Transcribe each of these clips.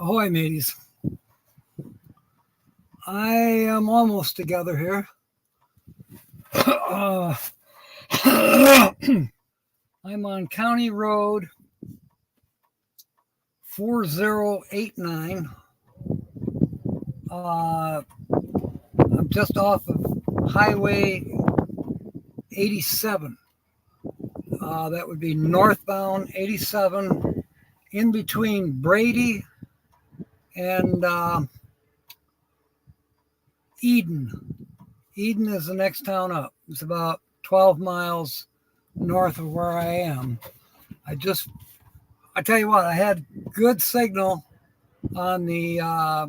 Ahoy, mateys. I am almost together here. I'm on County Road 4089. I'm just off of Highway 87. That would be northbound 87 in between Brady and Eden. Eden is the next town up. It's about 12 miles north of where I am. I tell you what, I had good signal on the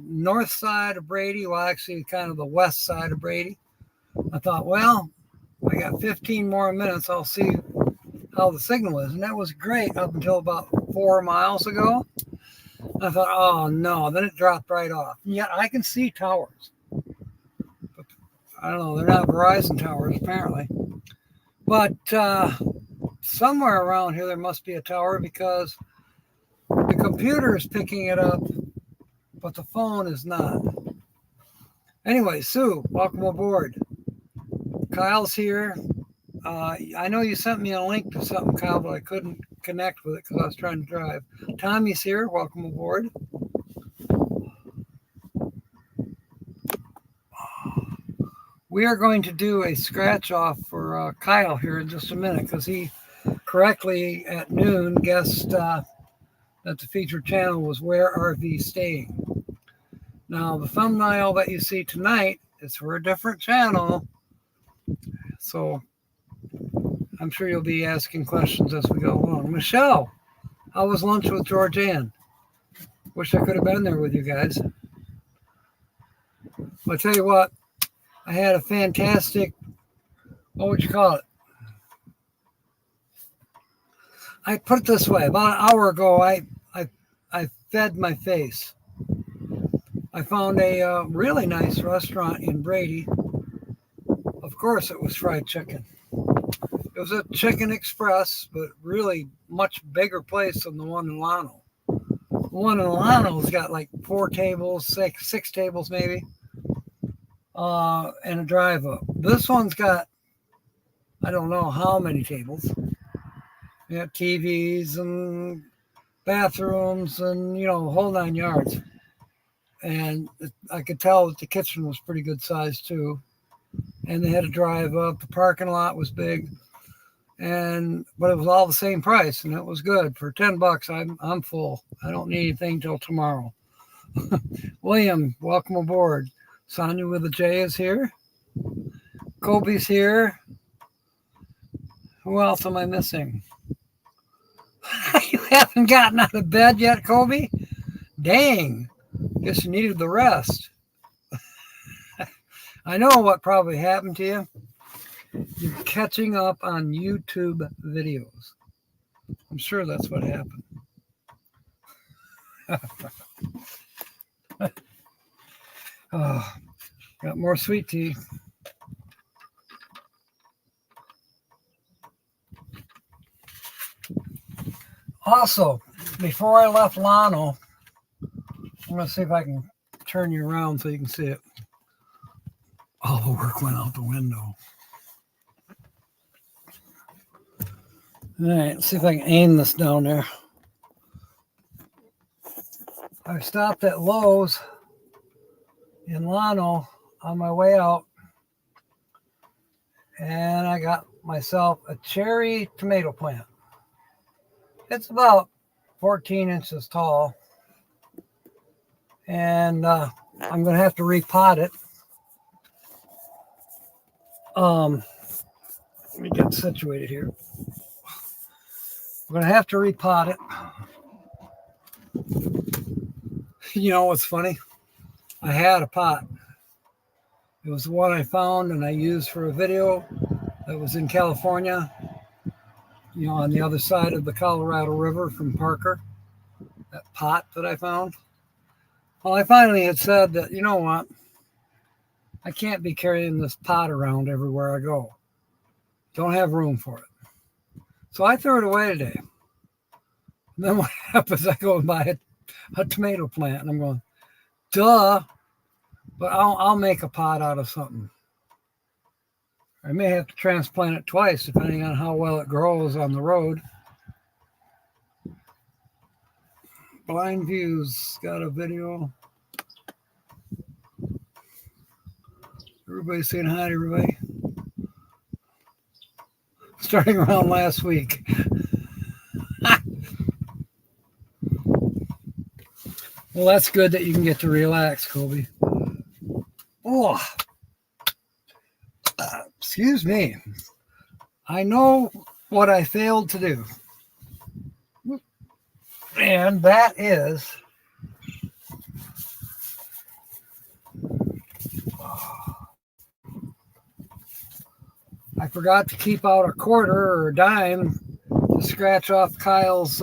north side of Brady. Well, actually, kind of the west side of Brady. I thought, well, I got 15 more minutes. I'll see how the signal is. And that was great up until about 4 miles ago. I thought, oh no, then it dropped right off. And yet I can see towers. But I don't know, they're not Verizon towers apparently. But somewhere around here there must be a tower because the computer is picking it up, but the phone is not. Anyway, Sue, welcome aboard. Kyle's here. I know you sent me a link to something, Kyle, but I couldn't connect with it because I was trying to drive. Tommy's here. Welcome aboard. We are going to do a scratch off for Kyle here in just a minute because he correctly at noon guessed that the featured channel was Where RV Staying. Now, the thumbnail that you see tonight is for a different channel. So I'm sure you'll be asking questions as we go along. Michelle, how was lunch with Georgianne? Wish I could have been there with you guys. I'll tell you what, I had a fantastic, what would you call it? I put it this way, about an hour ago, I fed my face. I found a really nice restaurant in Brady. Of course, it was fried chicken. It was a Chicken Express, but really much bigger place than the one in Llano. The one in Llano's got like 4 tables, six tables maybe, and a drive-up. This one's got, I don't know how many tables. You got TVs and bathrooms and, you know, the whole 9 yards. And I could tell that the kitchen was pretty good size too. And they had a drive-up. The parking lot was big. But it was all the same price, and it was good. For $10, I'm full. I don't need anything till tomorrow. William, welcome aboard. Sonia with a J is here. Kobe's here. Who else am I missing? You haven't gotten out of bed yet, Kobe? Dang. Guess you needed the rest. I know what probably happened to you. You're catching up on YouTube videos. I'm sure that's what happened. Oh, got more sweet tea. Also, before I left Llano, I'm going to see if I can turn you around so you can see it. All the work went out the window. All right, let's see if I can aim this down there. I stopped at Lowe's in Llano on my way out, and I got myself a cherry tomato plant. It's about 14 inches tall, and I'm going to have to repot it. Let me get situated here. I'm going to have to repot it. You know what's funny? I had a pot. It was the one I found and I used for a video that was in California, you know, on the other side of the Colorado River from Parker. That pot that I found. Well, I finally had said that, you know what? I can't be carrying this pot around everywhere I go. Don't have room for it. So I threw it away today. And then what happens? I go and buy a tomato plant. And I'm going, duh, but I'll make a pot out of something. I may have to transplant it twice, depending on how well it grows on the road. Blind Views got a video. Everybody's saying hi to everybody. Starting around last week. Well, that's good that you can get to relax, Colby. Oh, excuse me. I know what I failed to do. And that is I forgot to keep out a quarter or a dime to scratch off Kyle's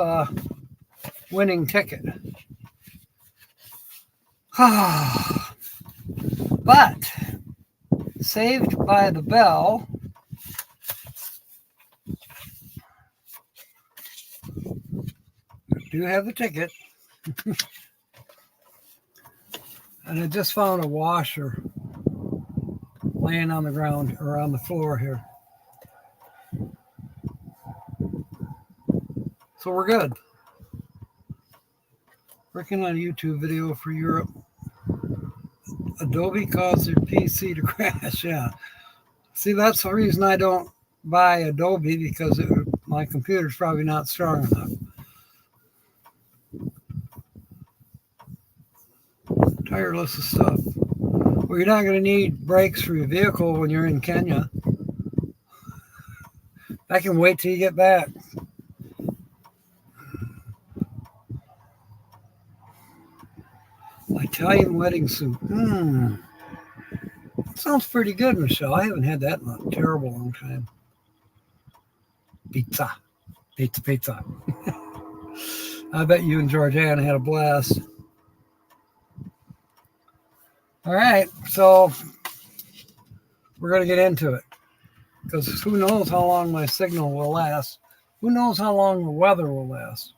winning ticket. But Saved by the Bell do have the ticket. And I just found a washer laying on the ground or on the floor here. So we're good. Working on a YouTube video for Europe. Adobe caused their PC to crash. Yeah. See, that's the reason I don't buy Adobe, because my computer's probably not strong enough. Tireless of stuff. Well, you're not going to need brakes for your vehicle when you're in Kenya. I can wait till you get back. Italian wedding soup. Sounds pretty good, Michelle. I haven't had that in a terrible long time. Pizza. Pizza. I bet you and Georgiana had a blast. All right, so we're going to get into it, because who knows how long my signal will last. Who knows how long the weather will last.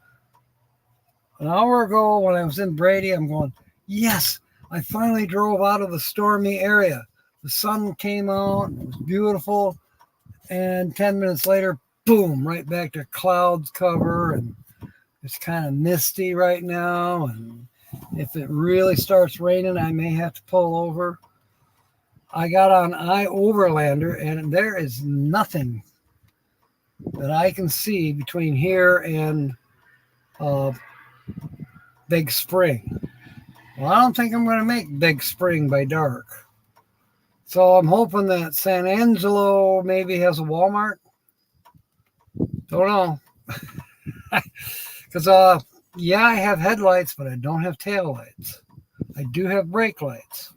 An hour ago when I was in Brady, I'm going, yes, I finally drove out of the stormy area. The sun came out, it was beautiful, and 10 minutes later, boom, right back to clouds cover, and it's kind of misty right now, and if it really starts raining, I may have to pull over. I got on iOverlander, and there is nothing that I can see between here and Big Spring. Well, I don't think I'm going to make Big Spring by dark. So I'm hoping that San Angelo maybe has a Walmart. Don't know. Because, yeah, I have headlights, but I don't have taillights. I do have brake lights.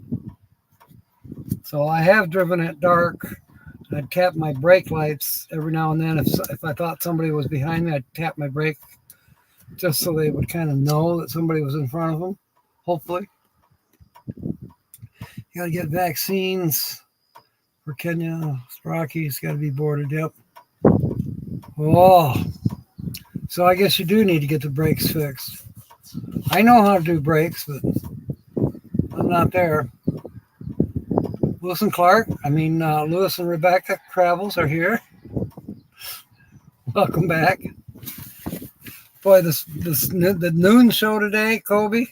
So I have driven at dark. I'd tap my brake lights every now and then. If I thought somebody was behind me, I'd tap my brake just so they would kind of know that somebody was in front of them, hopefully. You got to get vaccines for Kenya. Rocky's got to be boarded. Yep. Oh, so I guess you do need to get the brakes fixed. I know how to do brakes, but I'm not there. Lewis and Lewis and Rebecca Kravels are here. Welcome back. Boy, the noon show today, Kobe.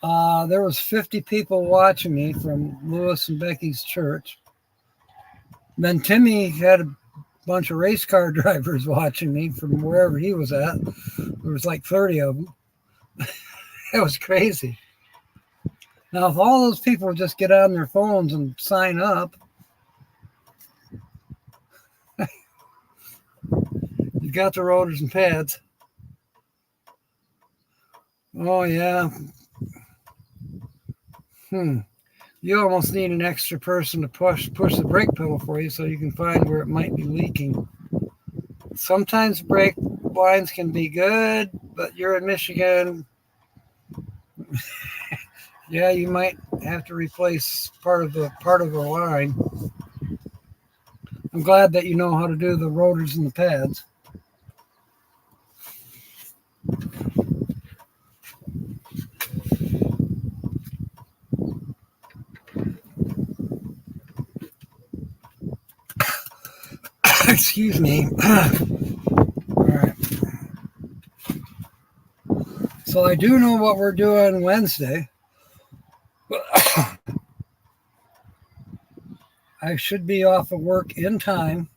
There was 50 people watching me from Lewis and Becky's church. Then Timmy had a bunch of race car drivers watching me from wherever he was at. There was like 30 of them. It was crazy. Now, if all those people just get on their phones and sign up, you've got the rotors and pads. Oh, yeah. You almost need an extra person to push the brake pedal for you so you can find where it might be leaking. Sometimes brake lines can be good, but you're in Michigan. Yeah, you might have to replace part of the line. I'm glad that you know how to do the rotors and the pads. Excuse me. All right. So I do know what we're doing Wednesday. I should be off of work in time.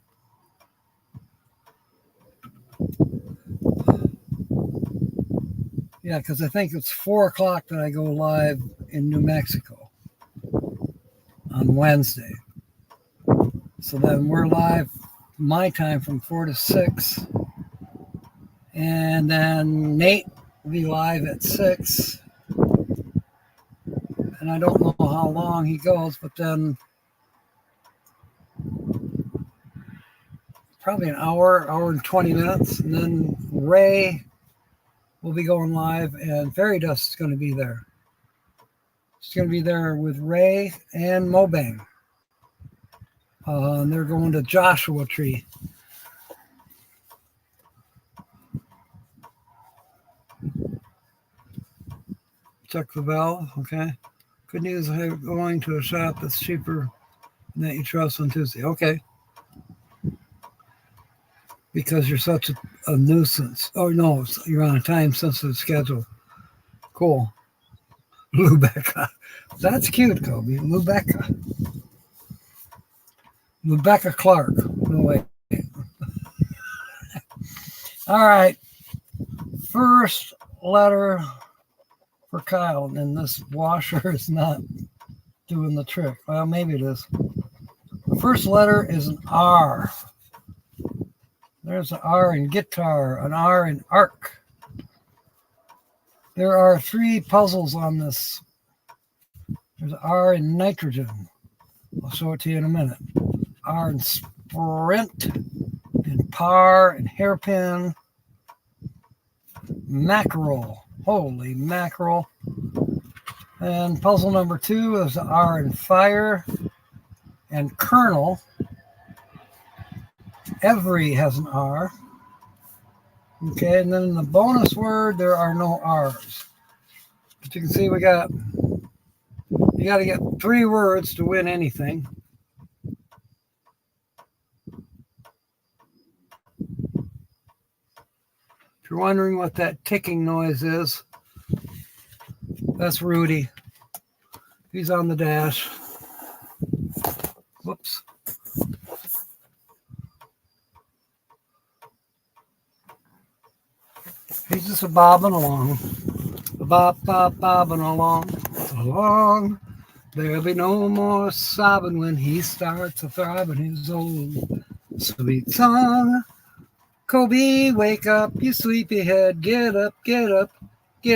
Yeah, because I think it's 4 o'clock that I go live in New Mexico on Wednesday. So then we're live my time from 4 to 6. And then Nate will be live at 6. And I don't know how long he goes, but then probably an hour and 20 minutes. And then Ray will be going live, and Fairy Dust is going to be there. She's going to be there with Ray and Mobang. And they're going to Joshua Tree. Check the bell, okay. Good news, I'm going to a shop that's cheaper than that you trust on Tuesday. Okay. Because you're such a nuisance. Oh, no, you're on a time-sensitive schedule. Cool. Lubecca. That's cute, Kobe. Lubecca. Rebecca Clark. No, wait. All right. First letter for Kyle, and this washer is not doing the trick. Well, maybe it is. The first letter is an R. There's an R in guitar, an R in arc. There are 3 puzzles on this. There's an R in nitrogen. I'll show it to you in a minute. R in sprint, and par, and hairpin. Mackerel. Holy mackerel. And puzzle number 2 is an R in fire and kernel. Every has an R. Okay, and then in the bonus word, there are no R's. But you can see you got to get 3 words to win anything. If you're wondering what that ticking noise is, that's Rudy. He's on the dash. Whoops. He's just bobbing along. Bobbing along. There'll be no more sobbing when he starts a throbbing his old sweet song. Kobe, wake up, you sleepyhead. Get up, get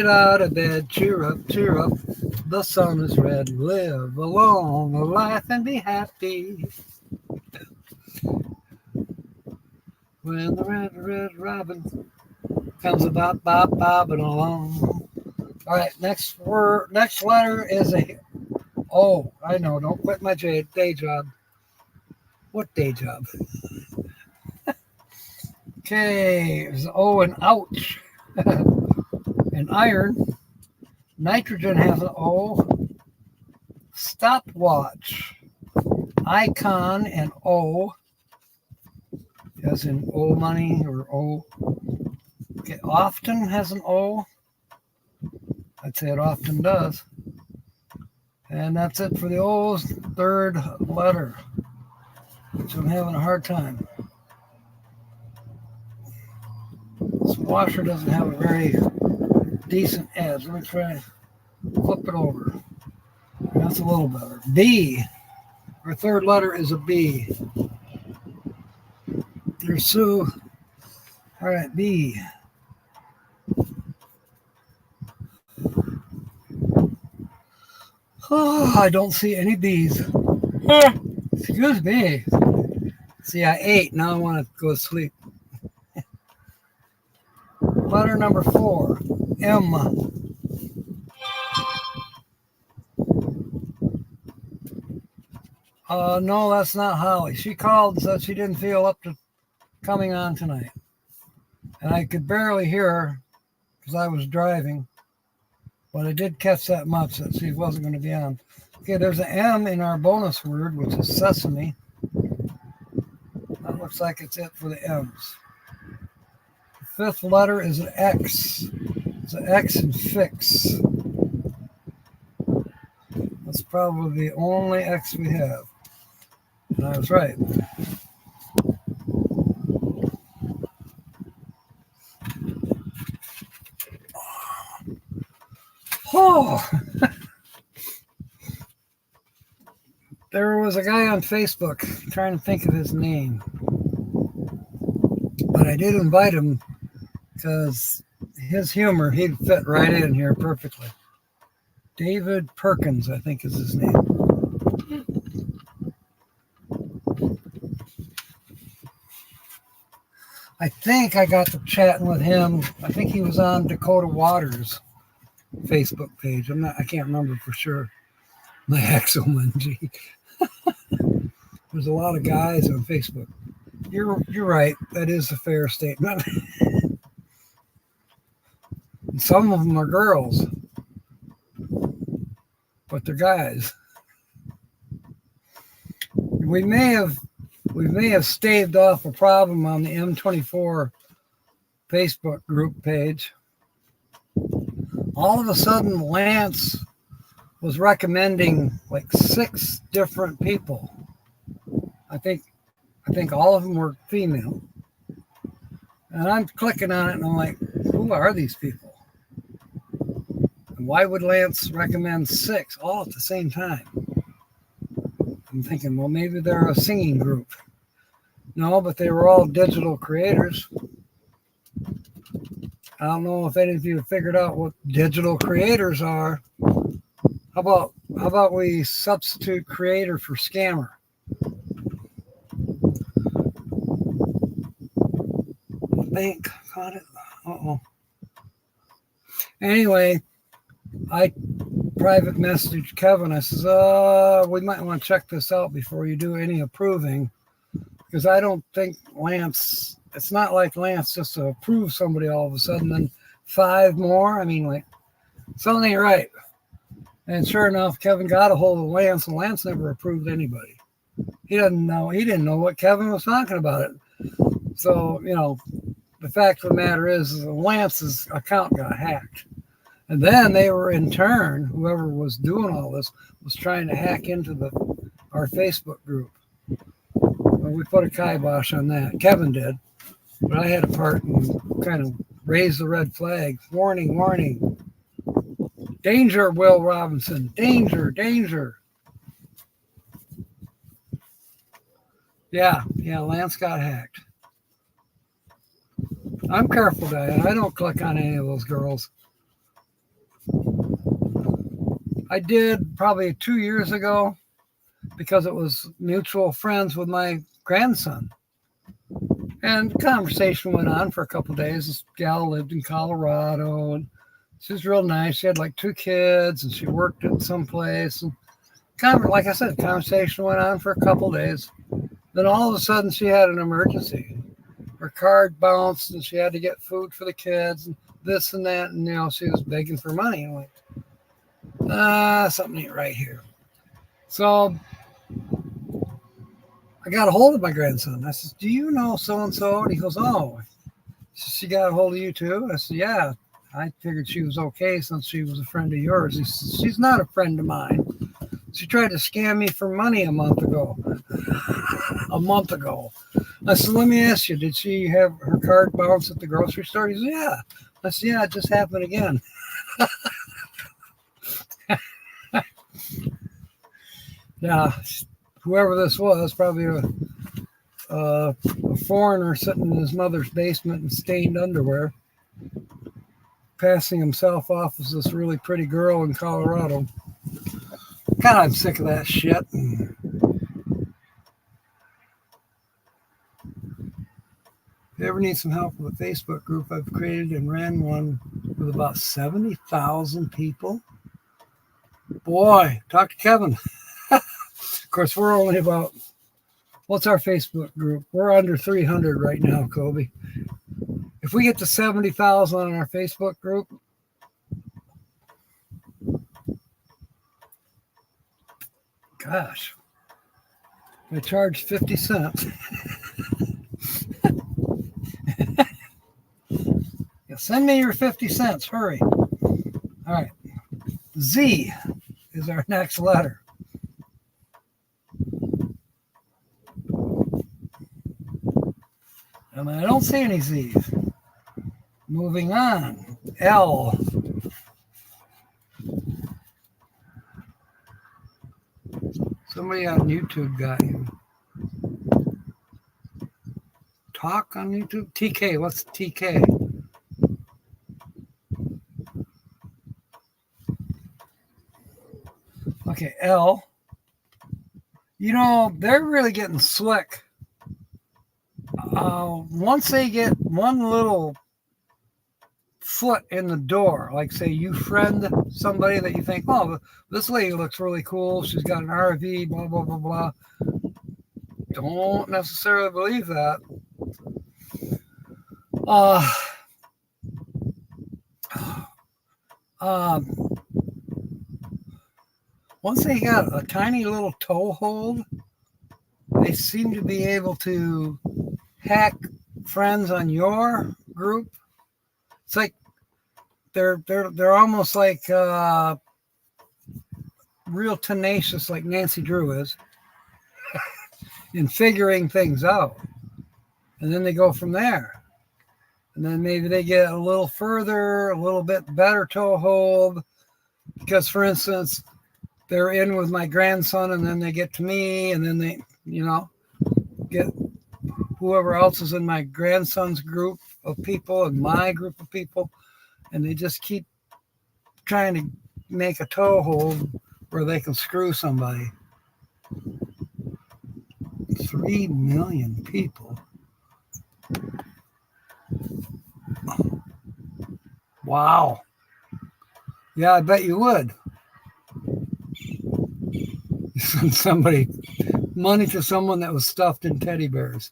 out of bed. Cheer up. The sun is red. Live a long life and be happy. When the red robin comes about bobbing along. All right, next letter is a O. I know, don't quit my day job. What day job? Okay, there's O and ouch. And iron. Nitrogen has an O. Stopwatch. Icon and O. As in O money or O. Okay, often has an O. I'd say it often does. And that's it for the O's third letter, which I'm having a hard time. This washer doesn't have a very decent edge. Let me try to flip it over. That's a little better. B. Our third letter is a B. There's Sue. All right, B. Oh, I don't see any B's. Excuse me. See, I ate. Now I want to go to sleep. Letter number 4, M. No, that's not Holly. She called and said she didn't feel up to coming on tonight. And I could barely hear her because I was driving. But I did catch that much that she wasn't going to be on. Okay, there's an M in our bonus word, which is sesame. That Looks like it's it for the M's. The fifth letter is an X. It's an X in fix. That's probably the only X we have. And I was right. Oh, there was a guy on Facebook trying to think of his name. But I did invite him because his humor, he'd fit right in here perfectly. David Perkins, I think is his name. I think I got to chatting with him. I think he was on Dakota Waters' Facebook page. I can't remember for sure. My ex-OMG. There's a lot of guys on Facebook. You're right. That is a fair statement. Some of them are girls, but they're guys. We may have staved off a problem on the M24 Facebook group page. All of a sudden, Lance was recommending like 6 different people. I think all of them were female. And I'm clicking on it and I'm like, who are these people? And why would Lance recommend 6 all at the same time? I'm thinking, well, maybe they're a singing group. No, but they were all digital creators. I don't know if any of you have figured out what digital creators are. How about we substitute creator for scammer? The bank caught it. Uh-oh. Anyway, I private messaged Kevin. I says, we might want to check this out before you do any approving. Because I don't think Lance, it's not like Lance just to approve somebody all of a sudden, then 5 more. I mean, like, something ain't right. And sure enough, Kevin got a hold of Lance, and Lance never approved anybody. He didn't know what Kevin was talking about it. So, the fact of the matter is Lance's account got hacked. And then they were in turn, whoever was doing all this was trying to hack into our Facebook group. Well, we put a kibosh on that. Kevin did. But I had a part and kind of raise the red flag. Warning, warning. Danger, Will Robinson. Danger, danger. Yeah, Lance got hacked. I'm careful, Diane. I don't click on any of those girls. I did probably 2 years ago because it was mutual friends with my grandson. And the conversation went on for a couple of days. This gal lived in Colorado, and she was real nice. She had like 2 kids, and she worked at some place. And like I said, the conversation went on for a couple of days. Then all of a sudden, she had an emergency. Her card bounced, and she had to get food for the kids, and this and that. And, she was begging for money. I'm like, something ain't right here. So I got a hold of my grandson. I said, do you know so-and-so? And he goes, oh, she got a hold of you too? I said, yeah. I figured she was okay since she was a friend of yours. He said, she's not a friend of mine. She tried to scam me for money a month ago. I said, let me ask you, did she have her card bounce at the grocery store? He said, yeah. I said, yeah, it just happened again. Yeah, whoever this was, probably a foreigner sitting in his mother's basement in stained underwear, passing himself off as this really pretty girl in Colorado. God, I'm sick of that shit. If you ever need some help with a Facebook group, I've created and ran one with about 70,000 people. Boy, talk to Kevin. Of course, we're only about, what's our Facebook group? We're under 300 right now, Kobe. If we get to 70,000 on our Facebook group, gosh, I charge 50 cents. Send me your 50 cents. Hurry. All right. Z is our next letter. And I don't see any Z's. Moving on. L. Somebody on YouTube got you. Talk on YouTube? TK. What's TK? Okay, L. You know, they're really getting slick. Once they get one little foot in the door, like say you friend somebody that you think, oh, this lady looks really cool. She's got an RV, blah, blah, blah, blah. Don't necessarily believe that. Once they got a tiny little toehold, they seem to be able to hack friends on your group. It's like they're almost like real tenacious, like Nancy Drew is, in figuring things out. And then they go from there. And then maybe they get a little further, a little bit better toehold. Because, for instance, they're in with my grandson, and then they get to me, and then they, get whoever else is in my grandson's group of people and my group of people, and they just keep trying to make a toehold where they can screw somebody. 3 million people. Wow. Yeah, I bet you would. Send somebody money to someone that was stuffed in teddy bears.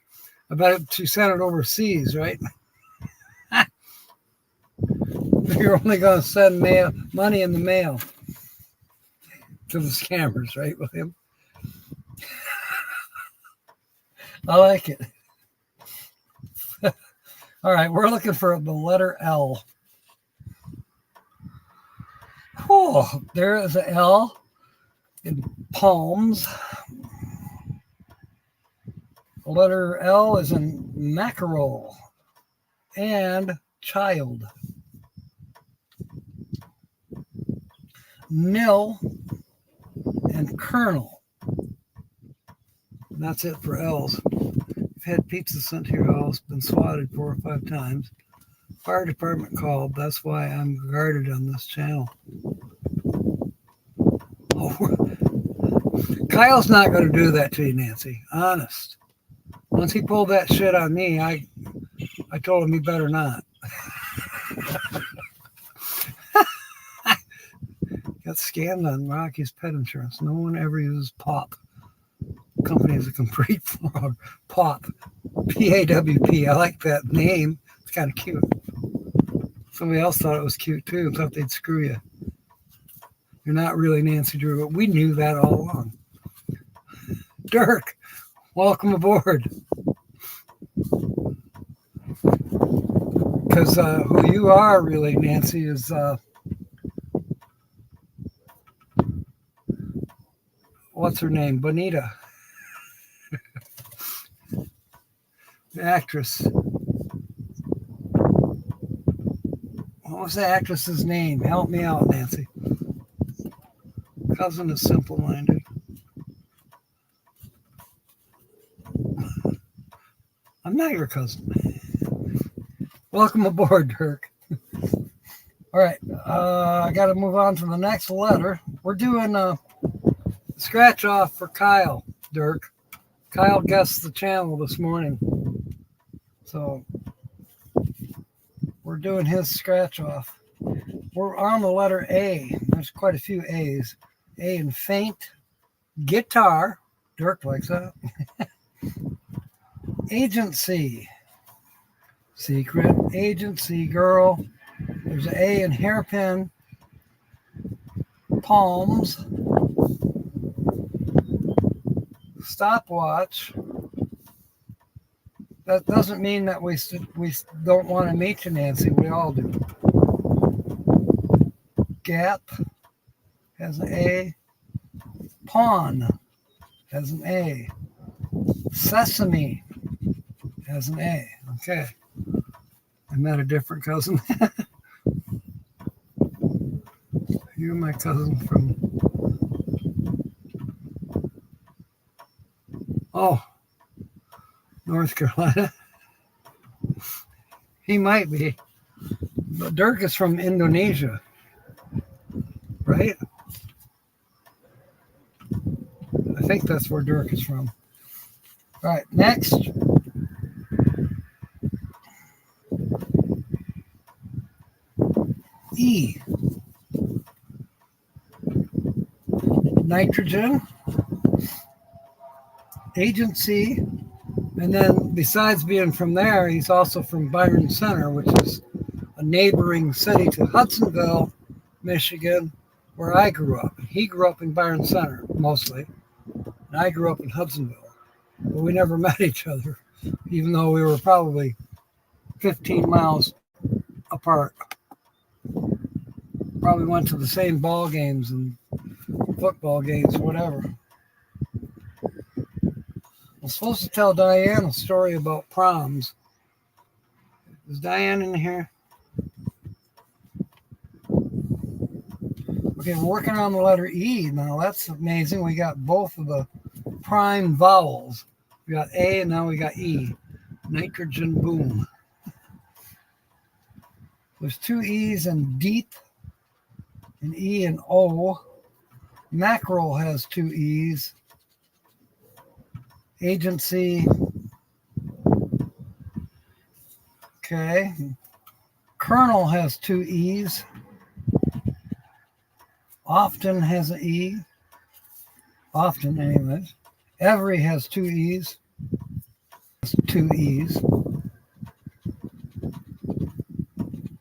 I bet she sent it overseas, right? You're only going to send money in the mail to the scammers, right, William? I like it. All right, we're looking for the letter L. Oh, there is an L in palms. The letter L is in mackerel and child. Nil and colonel. And that's it for L's. I've had pizza sent to your house, been swatted 4 or 5 times. Fire department called. That's why I'm guarded on this channel. Oh, Kyle's not going to do that to you, Nancy. Honest. Once he pulled that shit on me, I told him he better not. Got scammed on Rocky's pet insurance. No one ever uses POP. Company is a complete fraud. POP. PAWP. I like that name. It's kind of cute. Somebody else thought it was cute too. Thought they'd screw you. You're not really Nancy Drew, but we knew that all along. Dirk, welcome aboard. Because who you are really, Nancy, is what's her name? Bonita. The actress. What was the actress's name? Help me out, Nancy. Cousin is simple-minded. I'm not your cousin. Welcome aboard, Dirk. All right, I got to move on to the next letter. We're doing a scratch off for Kyle, Dirk. Kyle guessed the channel this morning. So we're doing his scratch off. We're on the letter A. There's quite a few A's. A in faint. Guitar. Dirk likes that. Agency. Secret agency girl. There's an A in hairpin. Palms. Stopwatch. That doesn't mean that we don't want to meet you, Nancy. We all do. Gap has an A. Pawn has an A. Sesame has an A. Okay. I met a different cousin. You're my cousin from... Oh, North Carolina. He might be. But Dirk is from Indonesia, right? I think that's where Dirk is from. All right, next. E. Nitrogen. Agency. And then besides being from there, he's also from Byron Center, which is a neighboring city to Hudsonville, Michigan, where I grew up. He grew up in Byron Center, mostly. And I grew up in Hudsonville. But we never met each other, even though we were probably 15 miles apart. Probably went to the same ball games and football games, whatever. I'm supposed to tell Diane a story about proms. Is Diane in here? Okay, we're working on the letter E now. That's amazing. We got both of the prime vowels. We got A and now we got E. Nitrogen boom. There's two E's in deep, an E and O. Mackerel has two E's. Agency. Okay. Colonel has two E's. Often has an E. Often, anyways. Every has two E's. Two E's.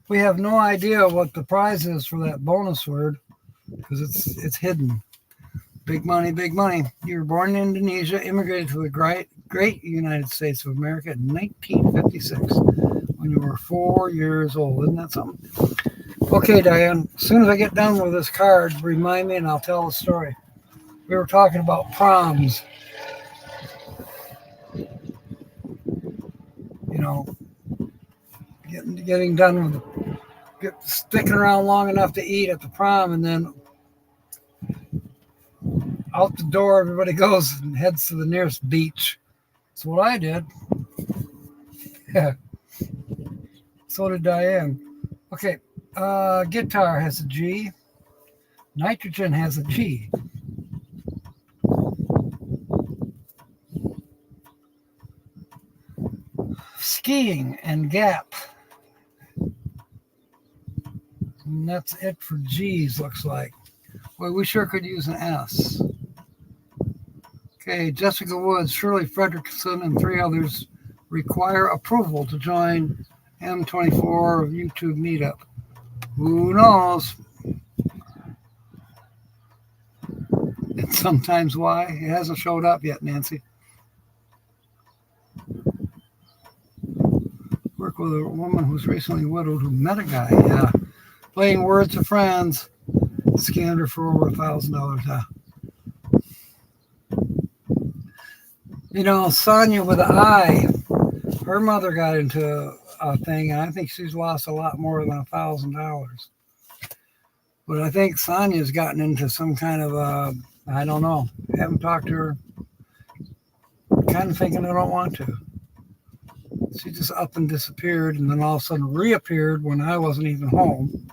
We have no idea what the prize is for that bonus word because it's hidden. Big money, big money. You were born in Indonesia, immigrated to the great United States of America in 1956 when you were 4 years old. Isn't that something? Okay, Diane, as soon as I get done with this card, remind me and I'll tell the story. We were talking about proms. You know, getting done with sticking around long enough to eat at the prom, and then out the door everybody goes and heads to the nearest beach. That's what I did. Yeah. So did Diane. Okay. Guitar has a G. Nitrogen has a G. Skiing and gap. And that's it for G's, looks like. Boy, we sure could use an S. Okay, Jessica Woods, Shirley Fredrickson, and 3 others require approval to join M24 YouTube meetup. Who knows? And sometimes why? It hasn't showed up yet, Nancy. Work with a woman who's recently widowed who met a guy. Yeah. Playing Words with Friends. Scammed her for over $1,000. Huh? You know, Sonia with an I, her mother got into a thing, and I think she's lost a lot more than $1,000. But I think Sonia's gotten into some kind of, I don't know. I haven't talked to her. Kind of thinking I don't want to. She just up and disappeared, and then all of a sudden reappeared when I wasn't even home.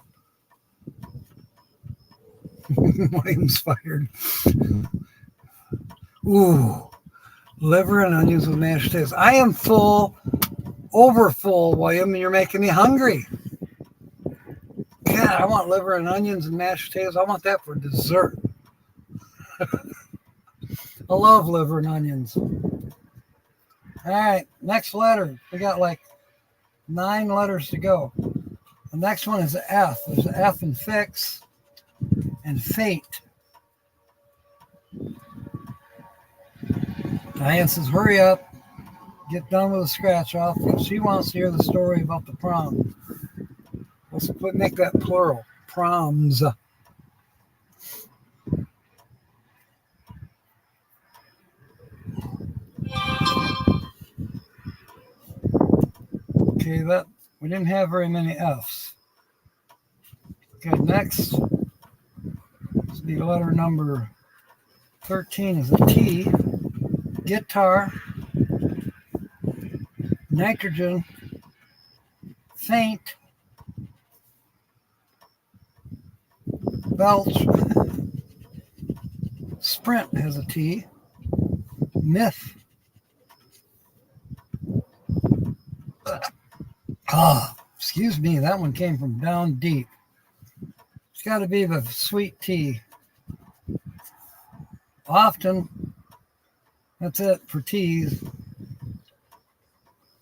William's fired. Ooh. Liver and onions with mashed potatoes. I am full, over full, William, and you're making me hungry. God, I want liver and onions and mashed potatoes. I want that for dessert. I love liver and onions. All right, next letter. We got like 9 letters to go. The next one is an F. There's an F in fix and fate. Diane says, hurry up. get done with the scratch off. If she wants to hear the story about the prom, make that plural. Proms. Okay, that we didn't have very many F's. Okay, next is the letter number 13 is a T. Guitar, nitrogen, faint, belch, sprint has a T, myth. Excuse me, that one came from down deep. It's got to be the sweet tea. Often, that's it for teas.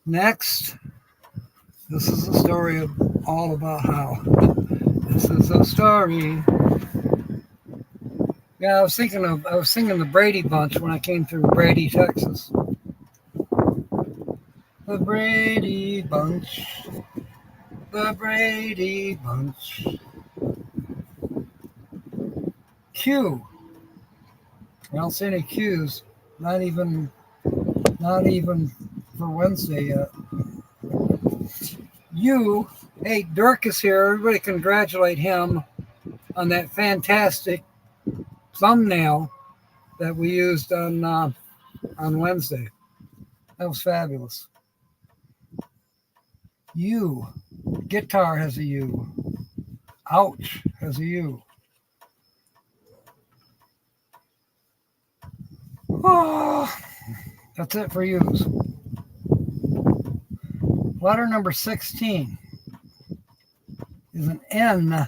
Next, this is a story of all about how. This is a story. Yeah, I was singing the Brady Bunch when I came through Brady, Texas. The Brady Bunch. The Brady Bunch. Q. I don't see any Q's. Not even for Wednesday yet. U. Hey, Dirk is here. Everybody congratulate him on that fantastic thumbnail that we used on Wednesday. That was fabulous. U. Guitar has a U. Ouch has a U. Oh, that's it for U's. Letter number 16 is an N.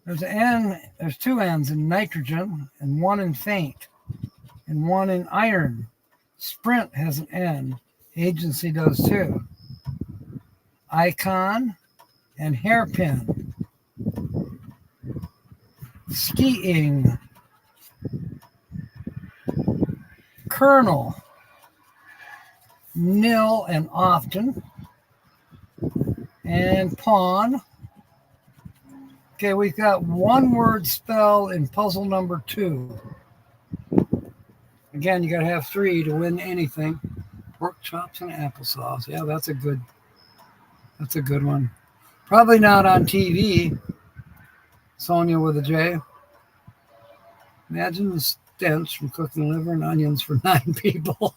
There's an N, there's two N's in nitrogen and one in faint and one in iron. Sprint has an N. Agency does too. Icon and hairpin. Skiing. Kernel. Nil and often. And pawn. Okay, we've got one word spell in puzzle number 2. Again, you got to have 3 to win anything. Pork chops and applesauce. Yeah, that's a good one. Probably not on TV. Sonia with a J. Imagine the stench from cooking liver and onions for 9 people.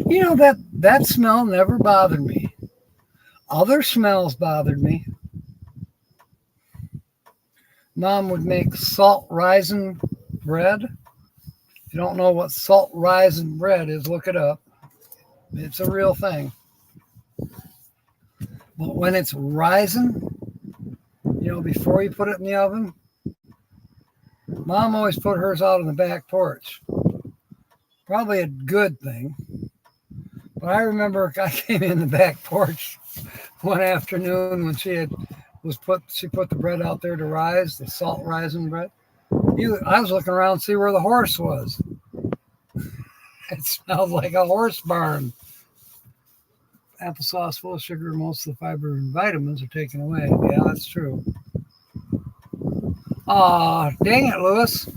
You know, that smell never bothered me. Other smells bothered me. Mom would make salt raisin bread. If you don't know what salt raisin bread is, look it up. It's a real thing. But when it's raisin, before you put it in the oven, Mom always put hers out on the back porch. Probably a good thing. But I remember I came in the back porch one afternoon when she put the bread out there to rise, the salt raisin bread. I was looking around to see where the horse was. It smelled like a horse barn. Applesauce full of sugar, most of the fiber and vitamins are taken away. Yeah, that's true. Aw, dang it, Lewis.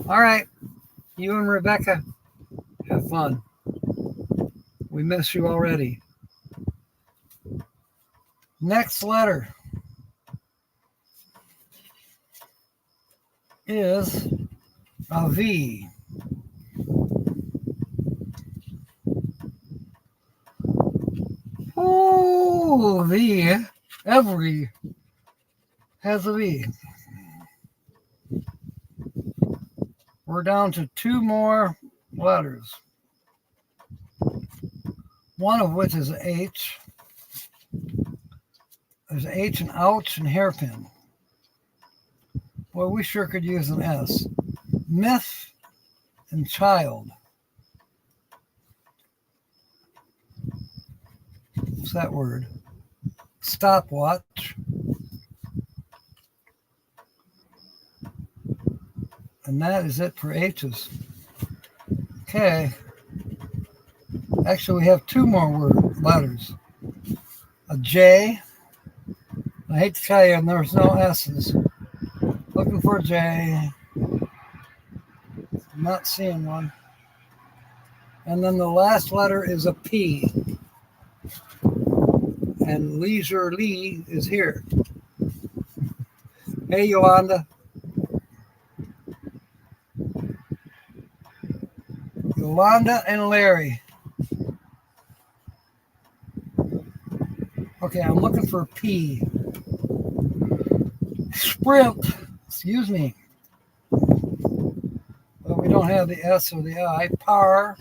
All right, you and Rebecca, have fun. We miss you already. Next letter is a V. Oh, V. Every has a V. We're down to 2 more letters. One of which is H. There's H and ouch and hairpin. Boy, we sure could use an S. Myth and child. What's that word? Stopwatch. And that is it for H's. Okay. Actually, we have two more letters. A J. I hate to tell you, and there's no S's. Looking for a J. I'm not seeing one. And then the last letter is a P. And Leisure Lee is here. Hey, Yolanda. Yolanda and Larry. Okay, I'm looking for a P. Sprint. Excuse me. But we don't have the S or the I. Par.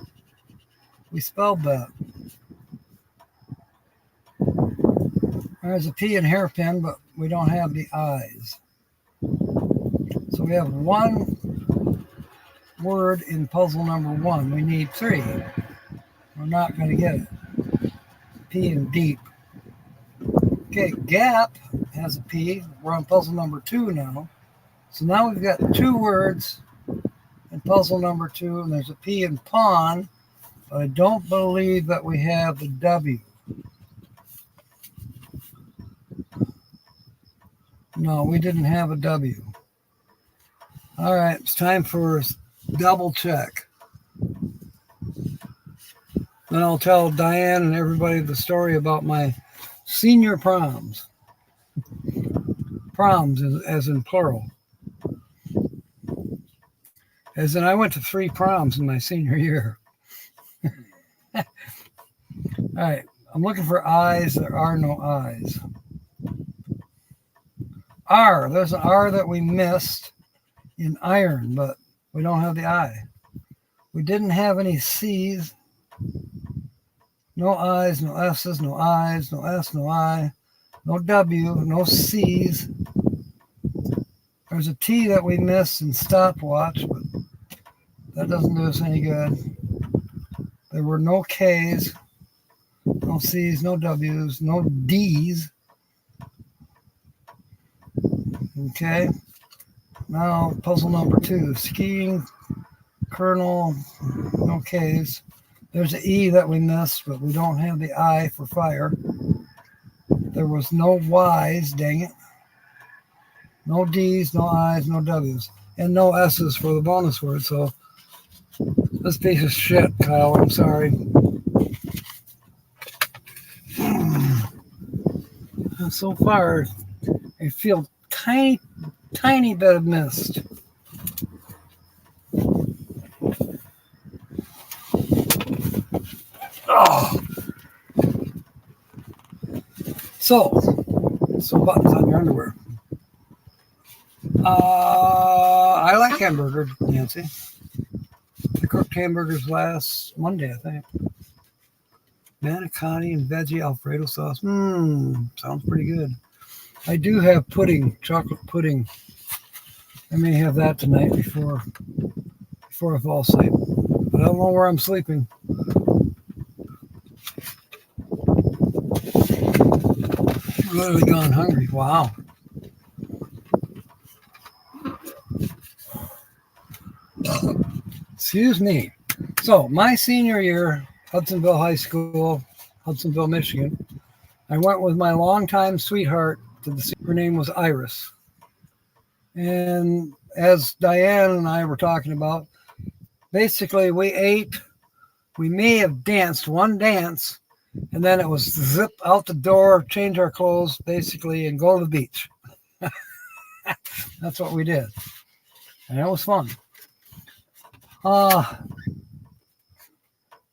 We spelled that. There's a P in hairpin, but we don't have the I's. So we have one word in puzzle number 1. We need 3. We're not going to get it. P in deep. Okay, gap has a P. We're on puzzle number 2 now. So now we've got 2 words in puzzle number 2, and there's a P in pawn, but I don't believe that we have the W. No, we didn't have a W. All right, it's time for double check. Then I'll tell Diane and everybody the story about my senior proms. Proms as in plural. As in I went to 3 proms in my senior year. All right, I'm looking for I's. There are no I's. R, there's an R that we missed in iron, but we don't have the I. We didn't have any C's. No I's, no S's, no I's, no S, no I, no W, no C's. There's a T that we missed in stopwatch, but that doesn't do us any good. There were no K's, no C's, no W's, no D's. Okay. Now, puzzle number 2, skiing, kernel, no K's. There's an E that we missed, but we don't have the I for fire. There was no Y's, dang it. No D's, no I's, no W's. And no S's for the bonus word, so this piece of shit, Kyle, I'm sorry. So far, I feel tiny bit of mist. Oh. So buttons on your underwear. I like hamburgers, Nancy. I cooked hamburgers last Monday, I think. Manicotti and veggie Alfredo sauce. Sounds pretty good. I do have pudding, chocolate pudding. I may have that tonight before I fall asleep. But I don't know where I'm sleeping. I'm literally gone hungry. Wow. Excuse me. So my senior year, Hudsonville High School, Hudsonville, Michigan, I went with my longtime sweetheart to her name was Iris. And as Diane and I were talking about, basically we ate, we may have danced one dance, and then it was zip out the door, change our clothes basically, and go to the beach. That's what we did. And it was fun.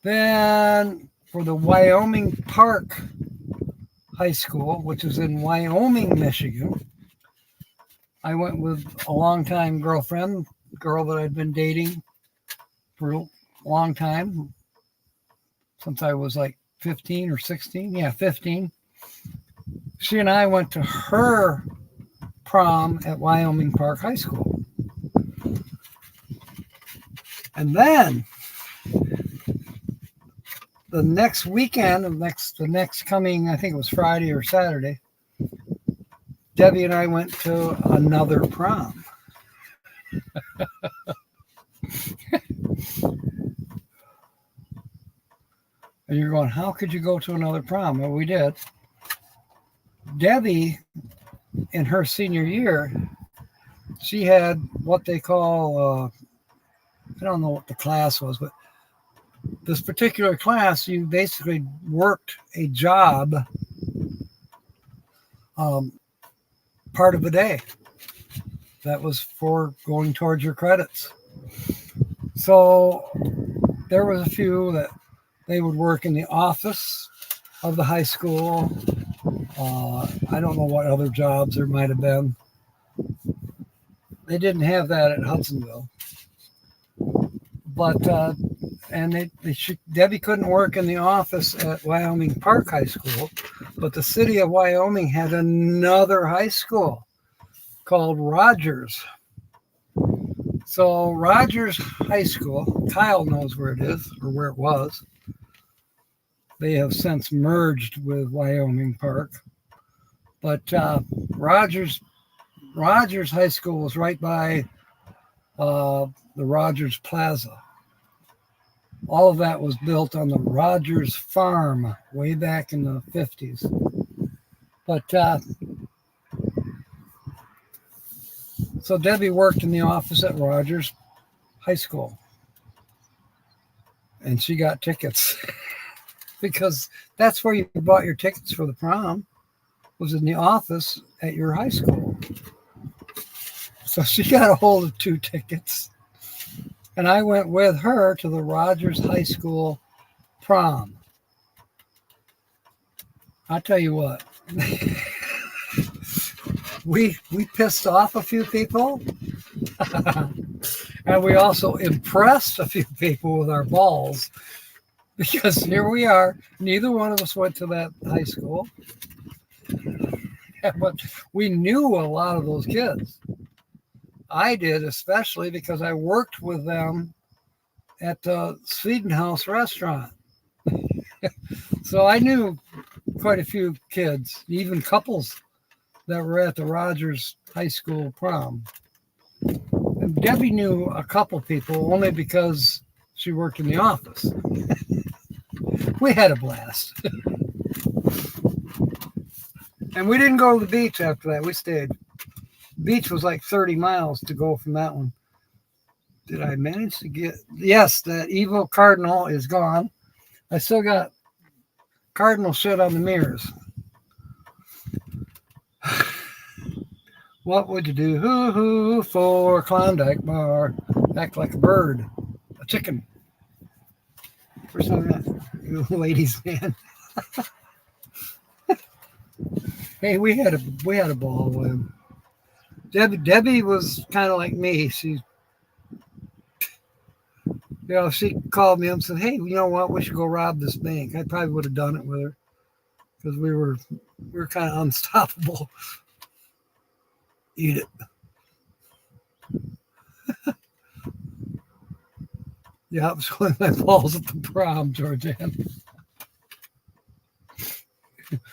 Then for the Wyoming Park High School, which is in Wyoming, Michigan, I went with a longtime girlfriend, girl that I'd been dating for a long time, since I was like 15 or 16. Yeah, 15. She and I went to her prom at Wyoming Park High School. And then the next weekend, the next coming, I think it was Friday or Saturday, Debbie and I went to another prom. And you're going, how could you go to another prom? Well, we did. Debbie, in her senior year, she had what they call, I don't know what the class was, but this particular class, you basically worked a job um, part of the day. That was for going towards your credits. So there was a few that they would work in the office of the high school. I don't know what other jobs there might have been. They didn't have that at Hudsonville. But and Debbie couldn't work in the office at Wyoming Park High School, but the city of Wyoming had another high school called Rogers. So Rogers High School, Kyle knows where it is or where it was. They have since merged with Wyoming Park, but Rogers High School was right by the Rogers Plaza. All of that was built on the Rogers Farm way back in the 50s. But so Debbie worked in the office at Rogers High School. And she got tickets because that's where you bought your tickets for the prom, was in the office at your high school. So she got a hold of 2 tickets. And I went with her to the Rogers High School prom. I'll tell you what, we pissed off a few people, and we also impressed a few people with our balls, because here we are. Neither one of us went to that high school, but we knew a lot of those kids. I did, especially because I worked with them at the Swedenhouse restaurant. So I knew quite a few kids, even couples that were at the Rogers High School prom. And Debbie knew a couple people only because she worked in the office. We had a blast. And we didn't go to the beach after that. We stayed. Beach was like 30 miles to go from that one. Did I manage to get? Yes, that evil cardinal is gone. I still got cardinal shit on the mirrors. What would you do? Hoo-hoo for Klondike bar. Act like a bird. A chicken. Where's that? You ladies, man. Hey, we had a ball with him. Debbie was kind of like me. She called me up and said, "Hey, you know what? We should go rob this bank." I probably would have done it with her because we were kind of unstoppable. Eat it. Yeah, I was with my balls at the prom, Georgianne.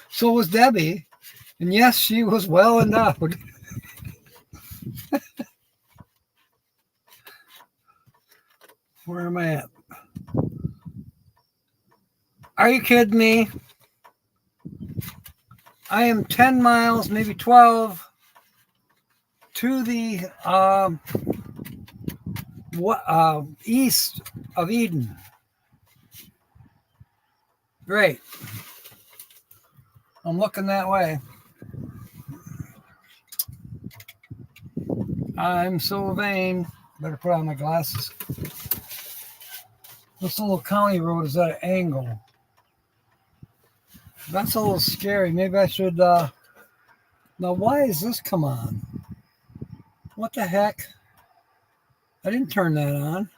So was Debbie, and yes, she was well endowed. Where am I at? Are you kidding me? I am 10 miles, maybe 12, to the east of Eden. Great. I'm looking that way. I'm so vain. Better put on my glasses. This little county road is at an angle. That's a little scary. Maybe I should. Now, why is this come on? What the heck? I didn't turn that on.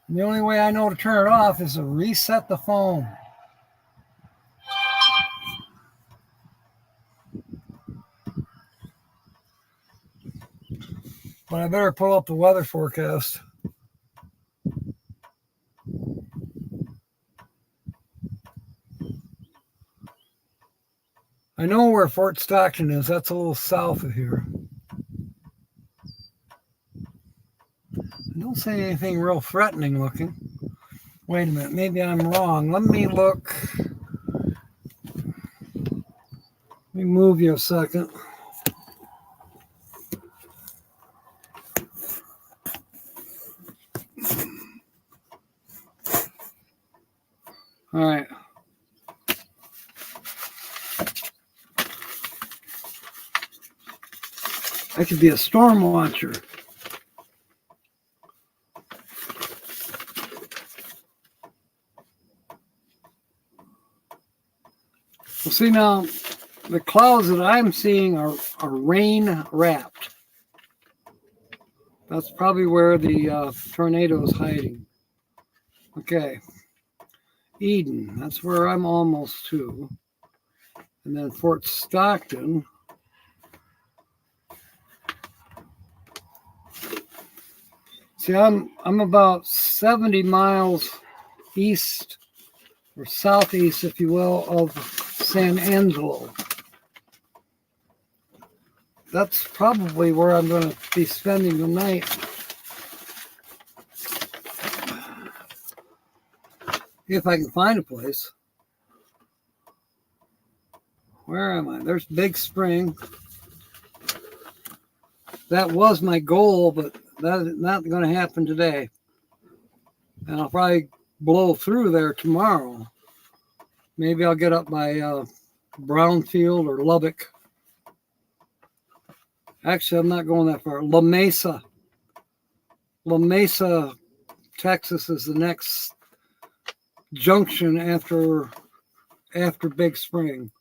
The only way I know to turn it off is to reset the phone. But I better pull up the weather forecast. I know where Fort Stockton is. That's a little south of here. Don't say anything real threatening looking. Wait a minute, maybe I'm wrong. Let me look. Let me move you a second. All right. I could be a storm watcher. Well, see now, the clouds that I'm seeing are rain wrapped. That's probably where the tornado is hiding. Okay. Eden, that's where I'm almost to. And then Fort Stockton. See, I'm about 70 miles east or southeast, if you will, of San Angelo. That's probably where I'm going to be spending the night. If I can find a place. Where am I? There's Big Spring. That was my goal, but that is not going to happen today. And I'll probably blow through there tomorrow. Maybe I'll get up by Brownfield or Lubbock. Actually, I'm not going that far. La Mesa. La Mesa, Texas is the next junction after Big Spring.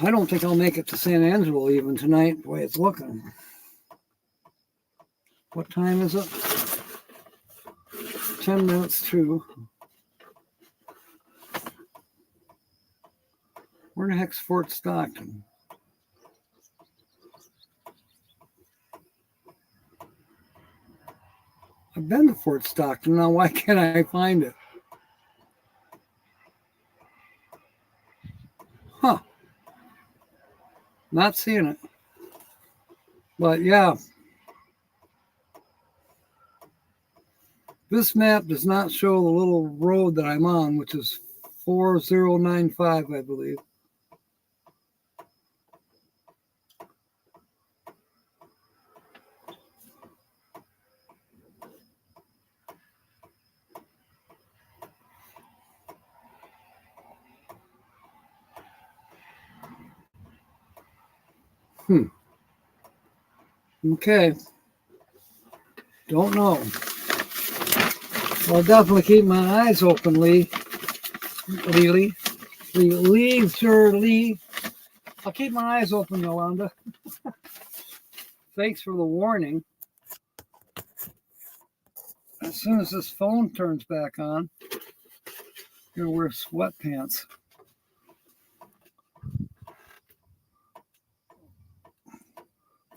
I don't think I'll make it to San Angelo even tonight, the way it's looking. What time is it? 10 minutes to. Where the heck's Fort Stockton? I've been to Fort Stockton. Now, why can't I find it? Huh. Not seeing it. But yeah. This map does not show the little road that I'm on, which is 4095, I believe. Okay. Don't know. Well, I'll definitely keep my eyes open, Lee. Lee. I'll keep my eyes open, Yolanda. Thanks for the warning. As soon as this phone turns back on, you're gonna wear sweatpants.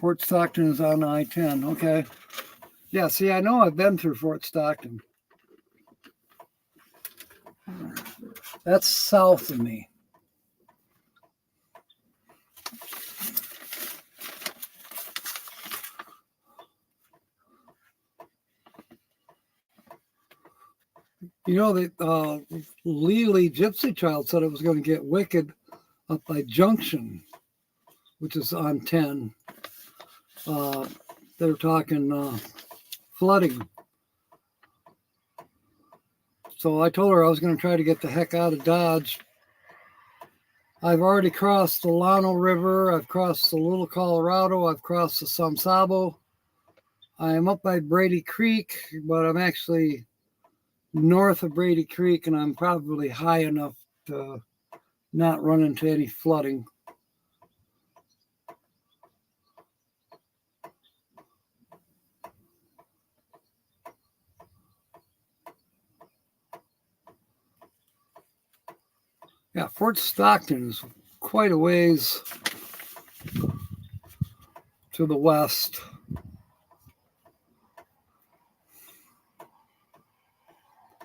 Fort Stockton is on I-10. Okay. Yeah, see, I know I've been through Fort Stockton. That's south of me. You know, the Lely Gypsy Child said it was going to get wicked up by Junction, which is on 10. They're talking flooding. So I told her I was going to try to get the heck out of Dodge. I've already crossed the Llano River. I've crossed the Little Colorado. I've crossed the San Sabo. I am up by Brady Creek, but I'm actually north of Brady Creek, and I'm probably high enough to not run into any flooding. Yeah, Fort Stockton is quite a ways to the west.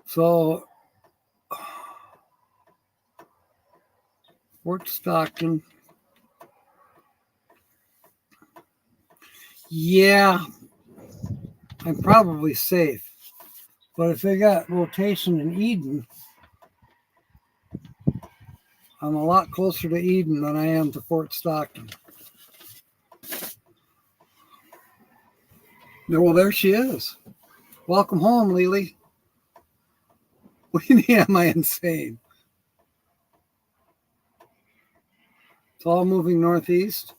So, Fort Stockton. Yeah, I'm probably safe. But if they got rotation in Eden, I'm a lot closer to Eden than I am to Fort Stockton. Well, there she is. Welcome home, Lily. What do you mean, am I insane? It's all moving northeast.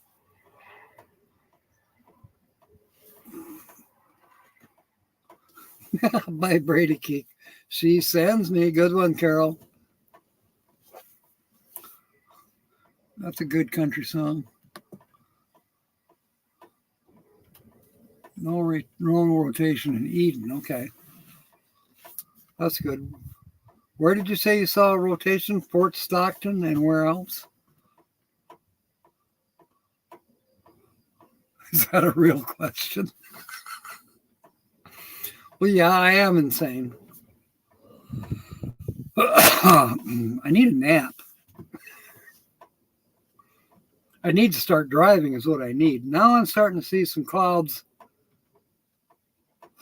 By Brady Keek. She sends me. Good one, Carol. That's a good country song. No rotation in Eden. Okay. That's good. Where did you say you saw a rotation? Fort Stockton and where else? Is that a real question? Well, yeah, I am insane. I need a nap. I need to start driving is what I need. Now I'm starting to see some clouds,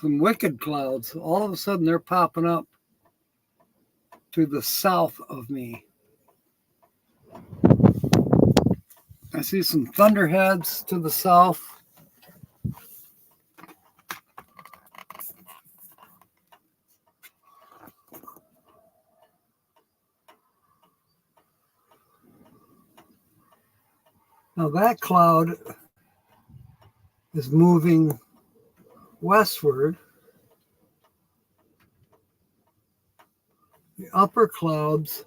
some wicked clouds. All of a sudden they're popping up to the south of me. I see some thunderheads to the south. Now that cloud is moving westward. The upper clouds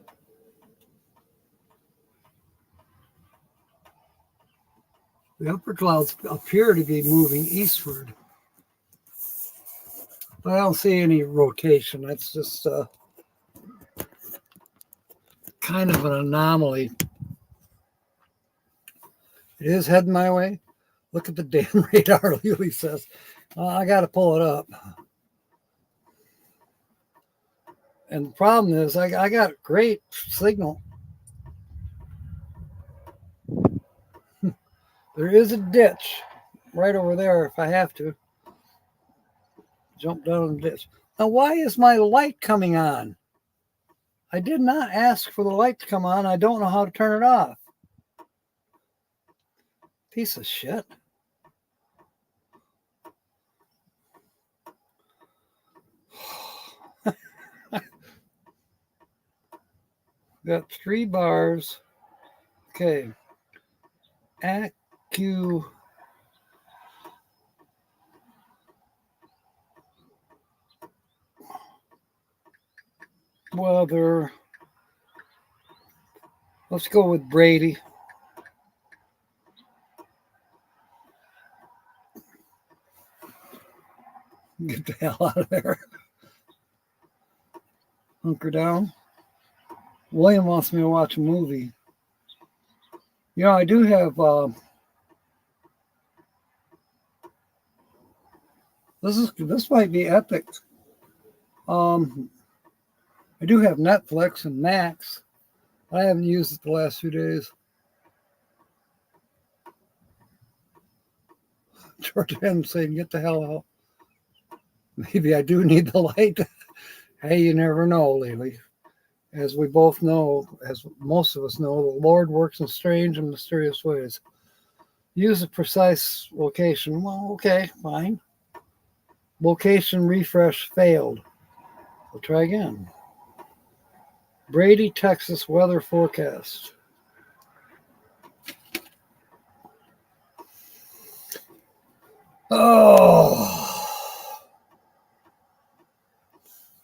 appear to be moving eastward. But I don't see any rotation. That's just kind of an anomaly. It is heading my way. Look at the damn radar, Lily says. I got to pull it up. And the problem is I got great signal. There is a ditch right over there if I have to. Jump down the ditch. Now, why is my light coming on? I did not ask for the light to come on. I don't know how to turn it off. Piece of shit. Got 3 bars. Okay. Accu. Weather. Let's go with Brady. Get the hell out of there. Hunker down. William wants me to watch a movie. You know, I do have this might be epic. I do have Netflix and Max. I haven't used it the last few days. George M saying, "Get the hell out." Maybe I do need the light. Hey, you never know, Lily. As we both know, as most of us know, the Lord works in strange and mysterious ways. Use a precise location. Well, okay, fine. Location refresh failed. We'll try again. Brady, Texas weather forecast. Oh,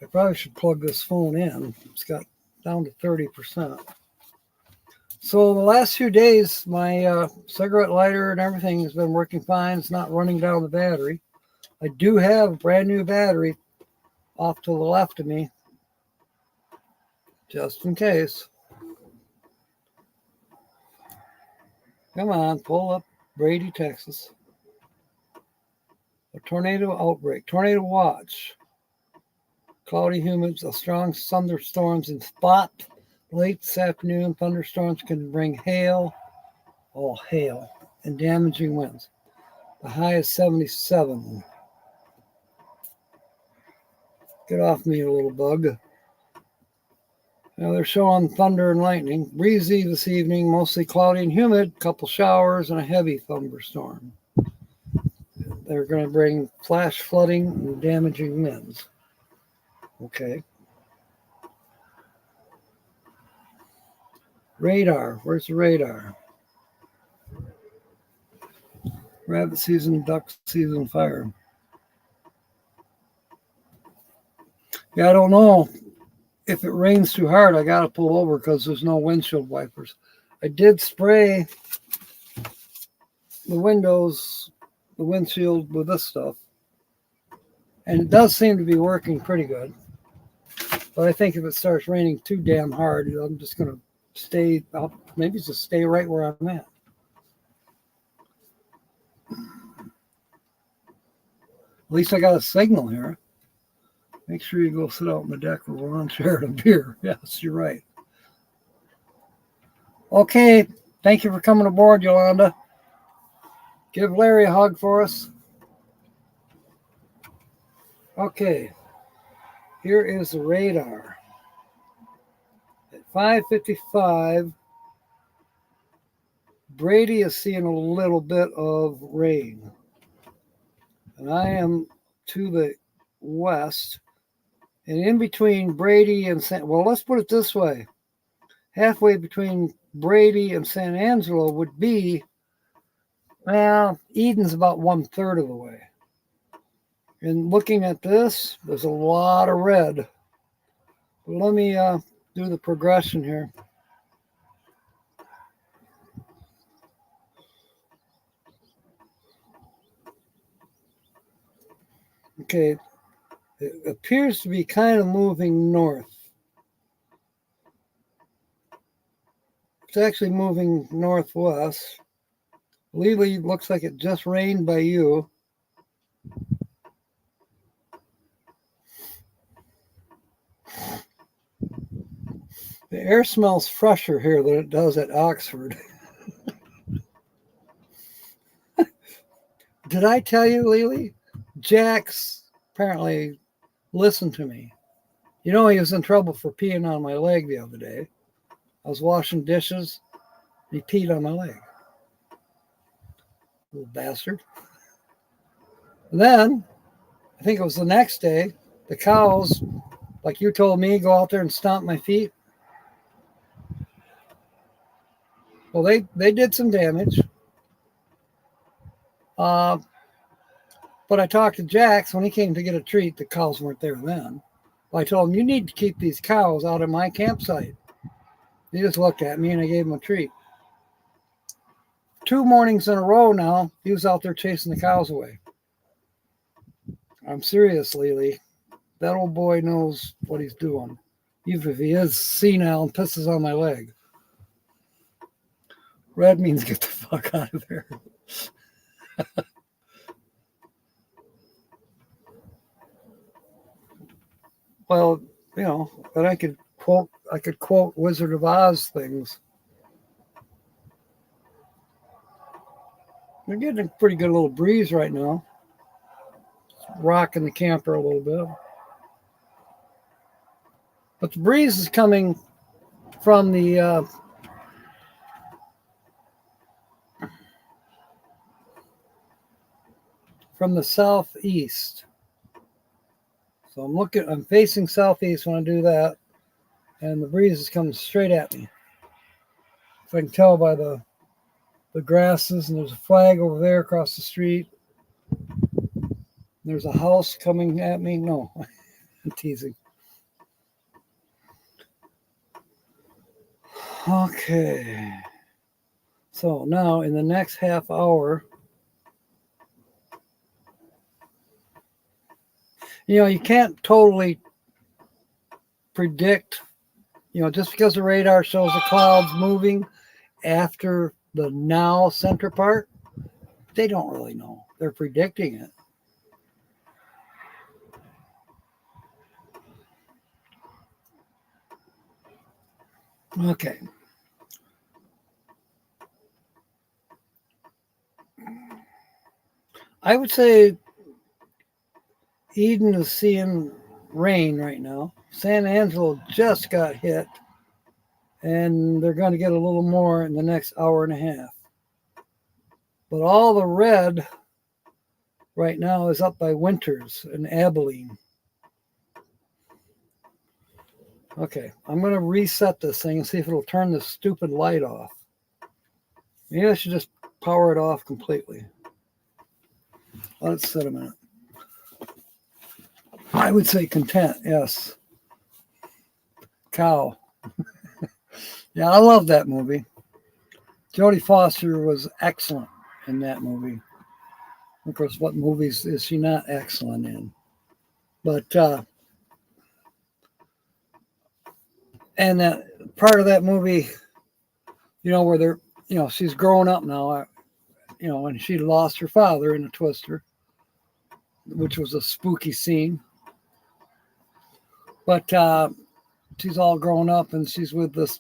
I probably should plug this phone in. It's got down to 30%. So the last few days, my cigarette lighter and everything has been working fine. It's not running down the battery. I do have a brand new battery off to the left of me, just in case. Come on, pull up Brady, Texas. A tornado outbreak. Tornado watch. Cloudy, humid, a strong thunderstorms in spot. Late this afternoon, thunderstorms can bring hail. Oh, hail. And damaging winds. The high is 77. Get off me, you little bug. Now they're showing thunder and lightning. Breezy this evening, mostly cloudy and humid. Couple showers and a heavy thunderstorm. They're going to bring flash flooding and damaging winds. Okay. Radar. Where's the radar? Rabbit season, duck season, fire. Yeah, I don't know. If it rains too hard, I got to pull over because there's no windshield wipers. I did spray the windows, the windshield with this stuff. And it does seem to be working pretty good. But I think if it starts raining too damn hard, I'm just going to stay, maybe just stay right where I'm at. At least I got a signal here. Make sure you go sit out on the deck with a lawn chair and a beer. Yes, you're right. Okay. Thank you for coming aboard, Yolanda. Give Larry a hug for us. Okay. Here is the radar. At 5:55, Brady is seeing a little bit of rain. And I am to the west. And in between Brady and well, let's put it this way. Halfway between Brady and San Angelo would be, well, Eden's about 1/3 of the way. And looking at this, there's a lot of red. But let me do the progression here. Okay, it appears to be kind of moving north. It's actually moving northwest. Lily looks like it just rained by you. The air smells fresher here than it does at Oxford. Did I tell you, Lily? Jax apparently listened to me. You know, he was in trouble for peeing on my leg the other day. I was washing dishes. He peed on my leg. Little bastard. And then, I think it was the next day, the cows, like you told me, go out there and stomp my feet. Well, they did some damage. But I talked to Jax when he came to get a treat. The cows weren't there then. Well, I told him, you need to keep these cows out of my campsite. He just looked at me and I gave him a treat. 2 mornings in a row now, he was out there chasing the cows away. I'm serious, Lily. That old boy knows what he's doing. Even if he is senile and pisses on my leg. Red means get the fuck out of there. Well, you know, but I could quote Wizard of Oz things. We're getting a pretty good little breeze right now. It's rocking the camper a little bit. But the breeze is coming from the southeast. So I'm facing southeast when I do that, and the breeze is coming straight at me. If I can tell by the grasses, and there's a flag over there across the street. There's a house coming at me. No, I'm teasing. Okay. So now in the next half hour, you know, you can't totally predict, you know, just because the radar shows the clouds moving after the now center part, they don't really know. They're predicting it. Okay. I would say Eden is seeing rain right now. San Angelo just got hit, and they're going to get a little more in the next hour and a half. But all the red right now is up by Winters and Abilene. Okay, I'm going to reset this thing and see if it'll turn this stupid light off. Maybe I should just power it off completely. Let it sit a minute. I would say Content, yes. Cow. Yeah, I love that movie. Jodie Foster was excellent in that movie. Of course, what movies is she not excellent in? But and that part of that movie, where they're, she's grown up now, and she lost her father in a twister, which was a spooky scene. But she's all grown up, and she's with this.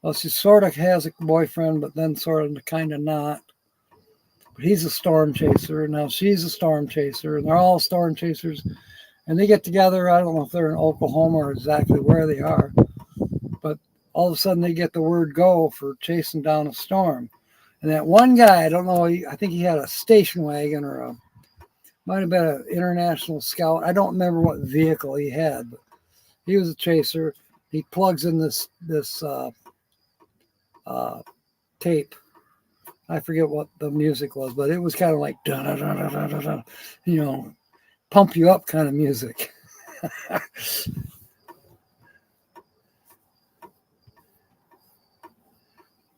Well, she sort of has a boyfriend, but then sort of kind of not. But he's a storm chaser, and now she's a storm chaser, and they're all storm chasers. And they get together. I don't know if they're in Oklahoma or exactly where they are, but all of a sudden they get the word go for chasing down a storm. And that one guy, I don't know, I think he had a station wagon or might have been an International Scout. I don't remember what vehicle he had, but he was a chaser. He plugs in this tape. I forget what the music was, but it was kind of like, pump you up kind of music.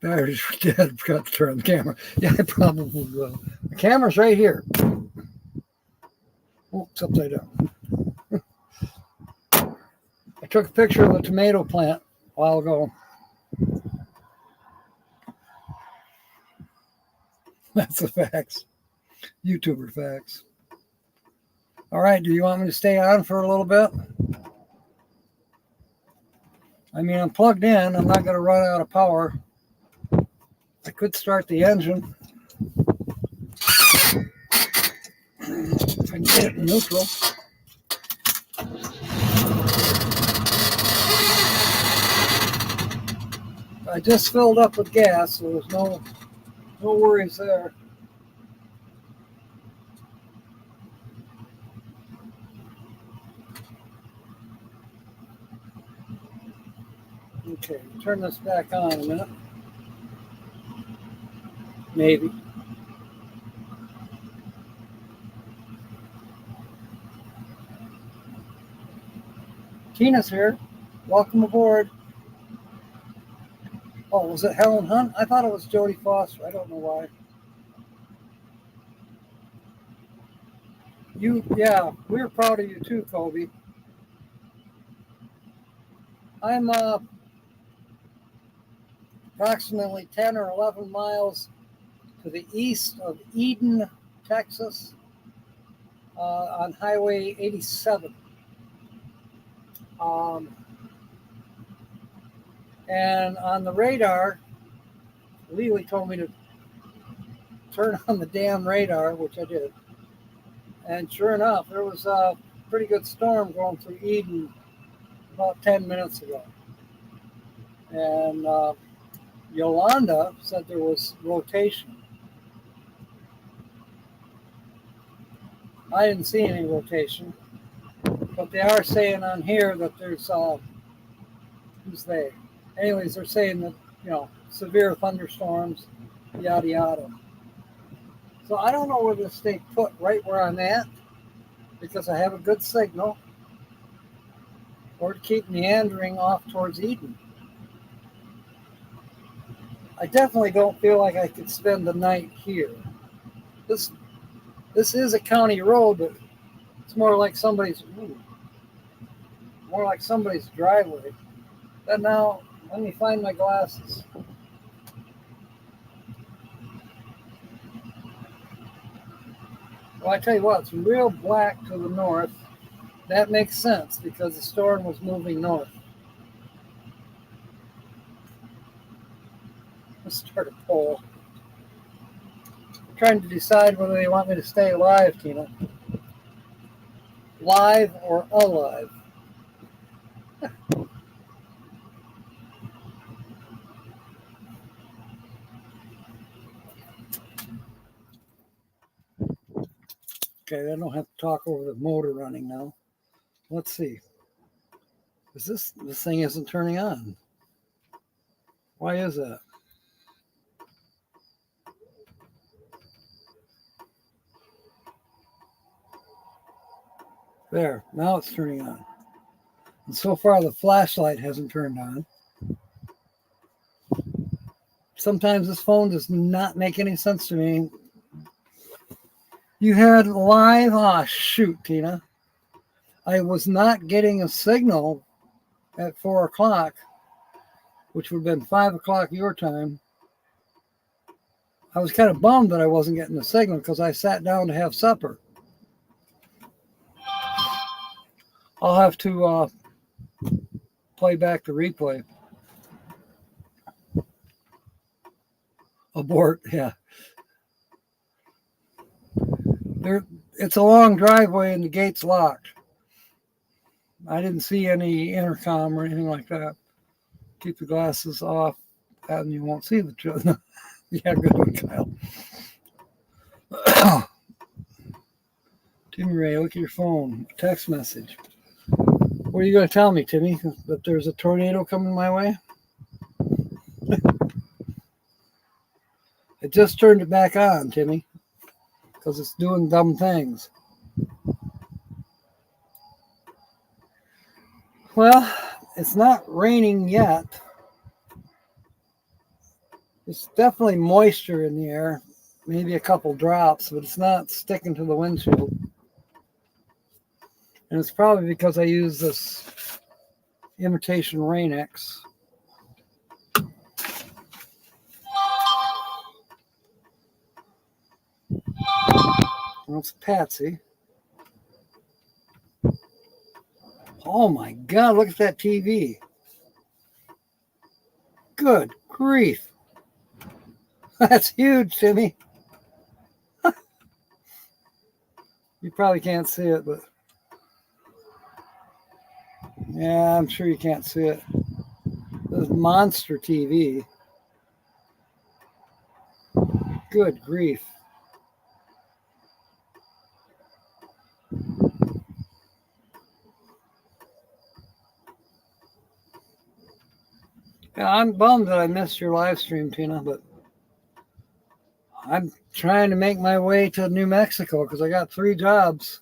Batteries were dead. Forgot to turn on the camera. Yeah, I probably will. The camera's right here. Oh, it's upside down. I took a picture of the tomato plant a while ago. That's the facts. YouTuber facts. All right, do you want me to stay on for a little bit? I mean, I'm plugged in. I'm not going to run out of power. I could start the engine. If I can get it in neutral. I just filled up with gas, so there's no worries there. Okay, turn this back on a minute. Maybe. Tina's here. Welcome aboard. Oh, was it Helen Hunt? I thought it was Jodie Foster. I don't know why. Yeah, we're proud of you too, Kobe. I'm approximately 10 or 11 miles to the east of Eden, Texas, on Highway 87. And on the radar, Lily told me to turn on the damn radar, which I did. And sure enough, there was a pretty good storm going through Eden about 10 minutes ago. And Yolanda said there was rotation. I didn't see any rotation, but they are saying on here that there's, who's they? Anyways, they're saying that, severe thunderstorms, yada, yada. So I don't know whether to stay put right where I'm at because I have a good signal or to keep meandering off towards Eden. I definitely don't feel like I could spend the night here. This is a county road, but it's more like somebody's driveway. But now, let me find my glasses. Well, I tell you what, it's real black to the north. That makes sense because the storm was moving north. Let's start a poll. I'm trying to decide whether they want me to stay alive, Tina. live or alive. Okay, I don't have to talk over the motor running now. Let's see. Is this thing isn't turning on? Why is that? There, now it's turning on. And so far the flashlight hasn't turned on. Sometimes this phone does not make any sense to me. You had live, shoot, Tina. I was not getting a signal at 4 o'clock, which would have been 5 o'clock your time. I was kind of bummed that I wasn't getting a signal because I sat down to have supper. I'll have to play back the replay. Abort, yeah. It's a long driveway and the gate's locked. I didn't see any intercom or anything like that. Keep the glasses off and you won't see the children. Yeah, good one, Kyle. Timmy Ray, look at your phone. Text message. What are you going to tell me, Timmy? That there's a tornado coming my way? I just turned it back on, Timmy, because it's doing dumb things. Well, it's not raining yet. There's definitely moisture in the air, maybe a couple drops, but it's not sticking to the windshield. And it's probably because I use this imitation Rain-X. That's Patsy. Oh my God, look at that TV. Good grief. That's huge, Timmy. You probably can't see it, but yeah, I'm sure you can't see it. This is monster TV. Good grief. Yeah, I'm bummed that I missed your live stream, Tina, but I'm trying to make my way to New Mexico because I got 3 jobs.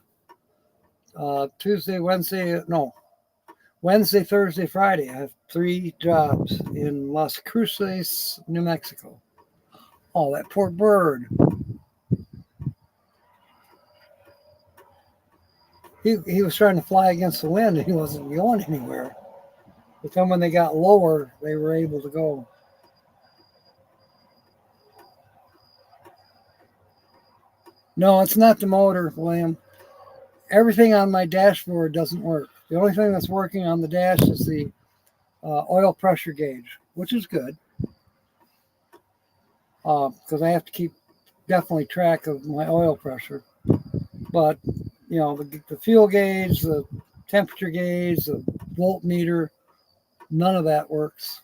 Wednesday, Thursday, Friday. I have 3 jobs in Las Cruces, New Mexico. Oh, that poor bird. He was trying to fly against the wind and he wasn't going anywhere. But then when they got lower, they were able to go. No, it's not the motor, William. Everything on my dashboard doesn't work. The only thing that's working on the dash is the oil pressure gauge, which is good. Because I have to keep definitely track of my oil pressure. But, you know, the fuel gauge, the temperature gauge, the voltmeter, none of that works.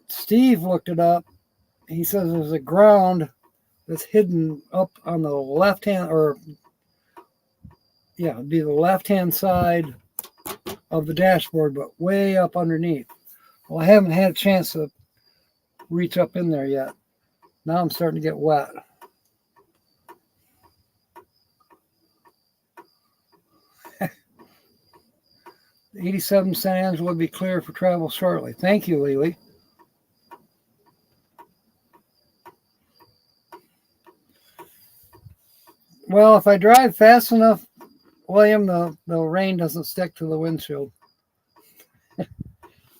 Steve looked it up. He says there's a ground that's hidden up on the left hand, or yeah, it'd be the left hand side of the dashboard, but way up underneath. Well, I haven't had a chance to reach up in there yet. Now I'm starting to get wet. The 87 San Angelo will be clear for travel shortly. Thank you, Lily. Well, if I drive fast enough, William, the rain doesn't stick to the windshield.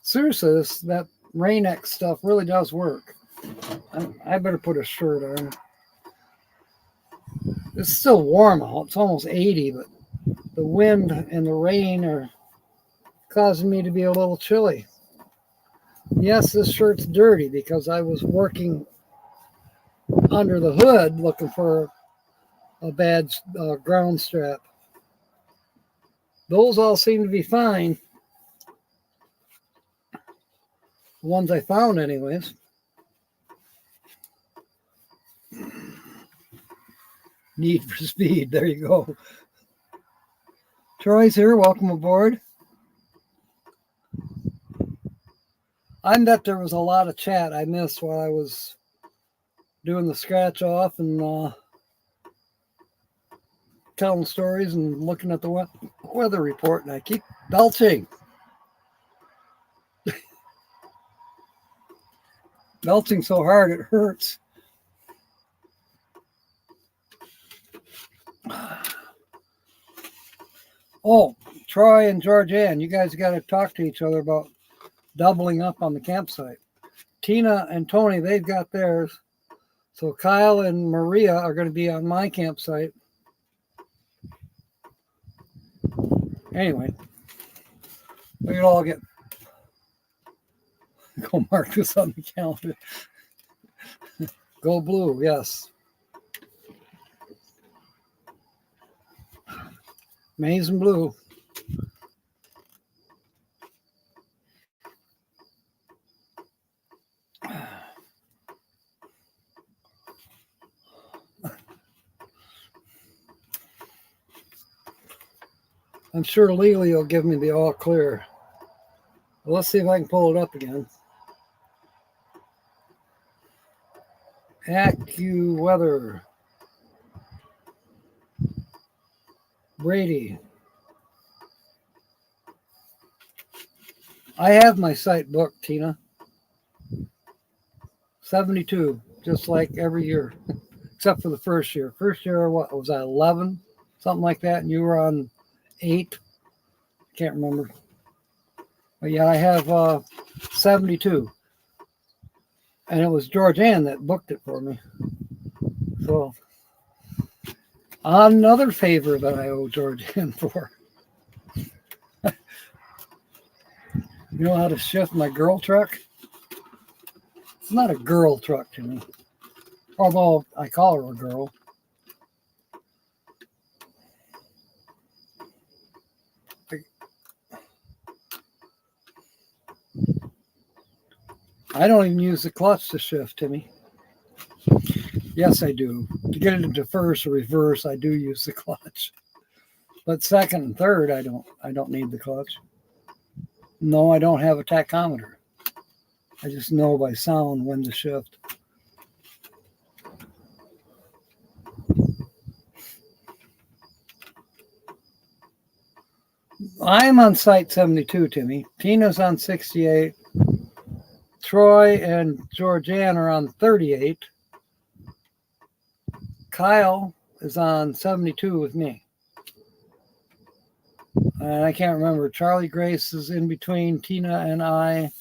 Seriously, that Rain-X stuff really does work. I better put a shirt on. It's still warm out. It's almost 80, but the wind and the rain are causing me to be a little chilly. Yes, this shirt's dirty because I was working under the hood looking for a bad ground strap. those all seem to be fine. The ones I found, anyways. Need for Speed. There you go. Troy's here. Welcome aboard. I bet there was a lot of chat I missed while I was doing the scratch off and telling stories and looking at the weather report, and I keep belching. Belching so hard it hurts. Oh, Troy and Georgianne, you guys got to talk to each other about doubling up on the campsite. Tina and Tony, they've got theirs. So Kyle and Maria are going to be on my campsite. Anyway, we could all go mark this on the calendar. Go blue, yes. Maize and blue. I'm sure legally will give me the all clear. Well, let's see if I can pull it up again. AccuWeather. Brady. I have my site booked, Tina. 72, just like every year, except for the first year. First year, what was I, 11? Something like that, and you were on 8. Can't remember. But yeah, I have 72. And it was Georgianne that booked it for me. So, another favor that I owe Georgianne for. You know how to shift my girl truck? It's not a girl truck to me. Although I call her a girl. I don't even use the clutch to shift, Timmy. Yes, I do. To get it into first or reverse, I do use the clutch. But second and third, I don't need the clutch. No, I don't have a tachometer. I just know by sound when to shift. I'm on site 72, Timmy. Tina's on 68. Troy and Georgianne are on 38. Kyle is on 72 with me. And I can't remember. Charlie Grace is in between Tina and I.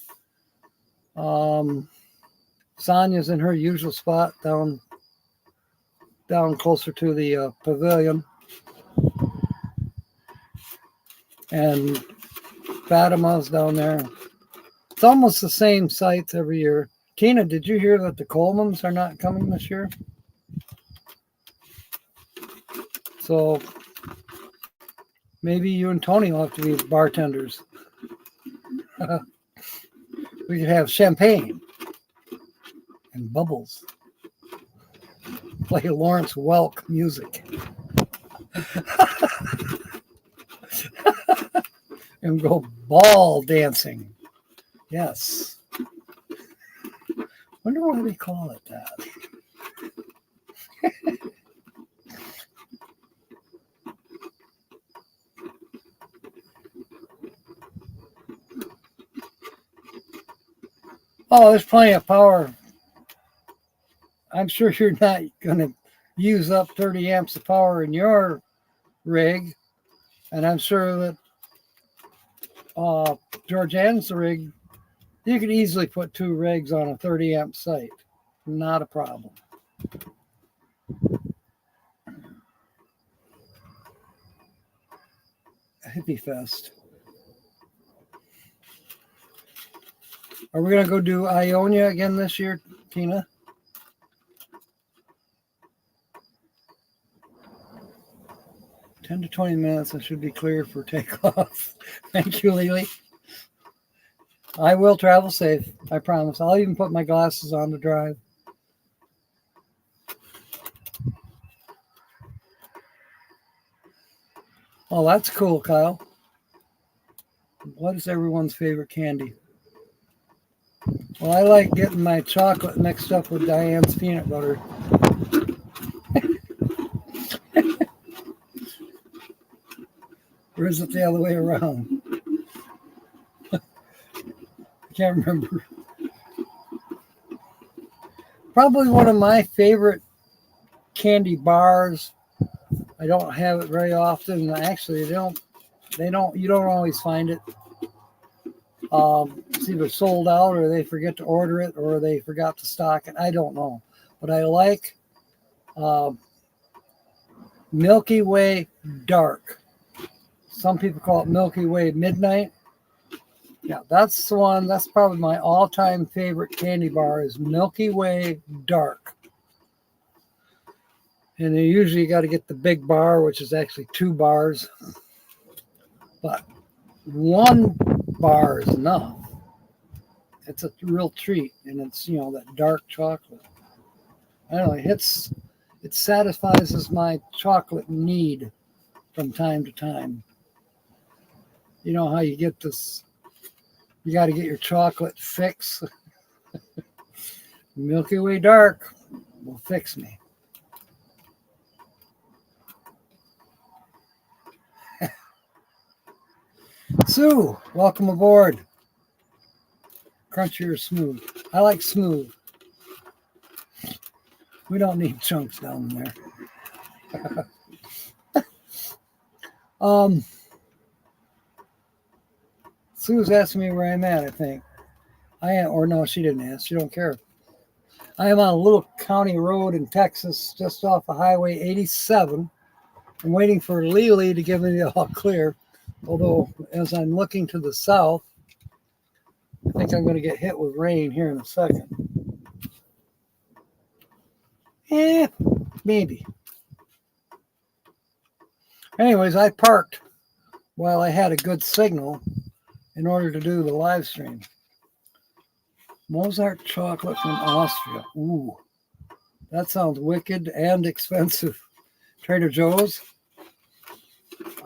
Sonia's in her usual spot down closer to the pavilion. And Fatima's down there. It's almost the same sites every year. Tina, did you hear that the Colemans are not coming this year? So maybe you and Tony will have to be bartenders. We could have champagne and bubbles. Play Lawrence Welk music. And go ball dancing. Yes. Wonder why they call it that. Oh, there's plenty of power. I'm sure you're not going to use up 30 amps of power in your rig. And I'm sure that Georgianne's rig, you could easily put 2 rigs on a 30 amp site. Not a problem. Hippie Fest. Are we going to go do Ionia again this year, Tina? 10 to 20 minutes. I should be clear for takeoff. Thank you, Lily. I will travel safe. I promise. I'll even put my glasses on to drive. Oh, that's cool, Kyle. What is everyone's favorite candy? Well, I like getting my chocolate mixed up with Diane's peanut butter. Or is it the other way around? I can't remember. Probably one of my favorite candy bars. I don't have it very often. Actually, you don't always find it. It's either sold out or they forget to order it or they forgot to stock it. I don't know. But I like Milky Way Dark. Some people call it Milky Way Midnight. Yeah, that's the one. That's probably my all-time favorite candy bar is Milky Way Dark. And you usually got to get the big bar, which is actually 2 bars. But 1 bar is enough. It's a real treat, and it's that dark chocolate. I don't know. It satisfies my chocolate need from time to time. You know how you get this? You got to get your chocolate fix. Milky Way Dark will fix me. Sue, welcome aboard. Crunchy or smooth? I like smooth. We don't need chunks down there. Sue's asking me where I'm at, I think. I am, or no, she didn't ask. She don't care. I am on a little county road in Texas, just off of Highway 87. I'm waiting for Lily to give me the all clear. Although, as I'm looking to the south, I think I'm going to get hit with rain here in a second. Maybe. Anyways, I parked while I had a good signal in order to do the live stream. Mozart chocolate from Austria. Ooh, that sounds wicked and expensive. Trader Joe's.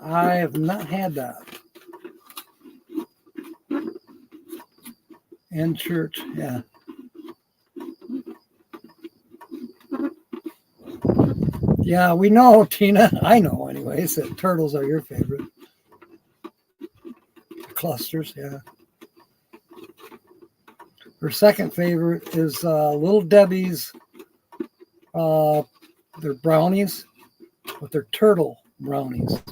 I have not had that. And church, yeah. Yeah, we know, Tina. I know, anyways, that turtles are your favorite. Clusters, yeah. Her second favorite is Little Debbie's. They're brownies, but they're turtle brownies.